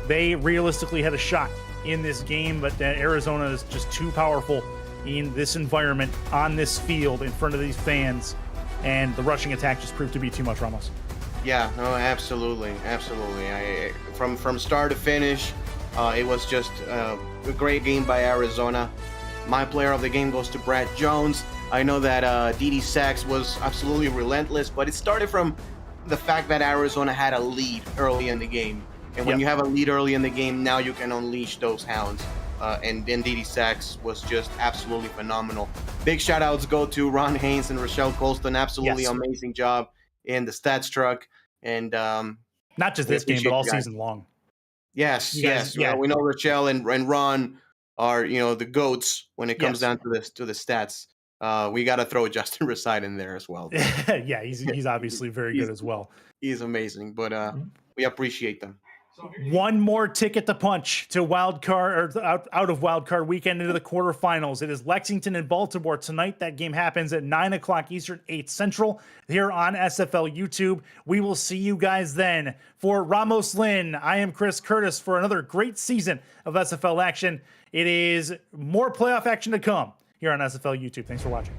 They realistically had a shot in this game, but Arizona is just too powerful in this environment, on this field, in front of these fans, and the rushing attack just proved to be too much, Ramos. Yeah, no, absolutely. From start to finish, it was just a great game by Arizona. My player of the game goes to Brad Jones. I know that Didi Sachs was absolutely relentless, but it started from the fact that Arizona had a lead early in the game. And when you have a lead early in the game, now you can unleash those hounds. And then Didi Sachs was just absolutely phenomenal. Big shout outs go to Ron Haynes and Rochelle Colston. Absolutely amazing job in the stats truck. And not just this game, but all season long. Yes. Yeah. We know Rochelle and Ron are, the GOATs when it comes down to the stats. We got to throw Justin Reside in there as well. Yeah, he's obviously very good as well. He's amazing, but we appreciate them. One more ticket to punch to out of wild card weekend into the quarterfinals. It is Lexington and Baltimore tonight. That game happens at 9:00 Eastern, 8 Central here on SFL YouTube. We will see you guys then. For Ramos Lynn, I am Chris Curtis for another great season of SFL action. It is more playoff action to come here on SFL YouTube. Thanks for watching.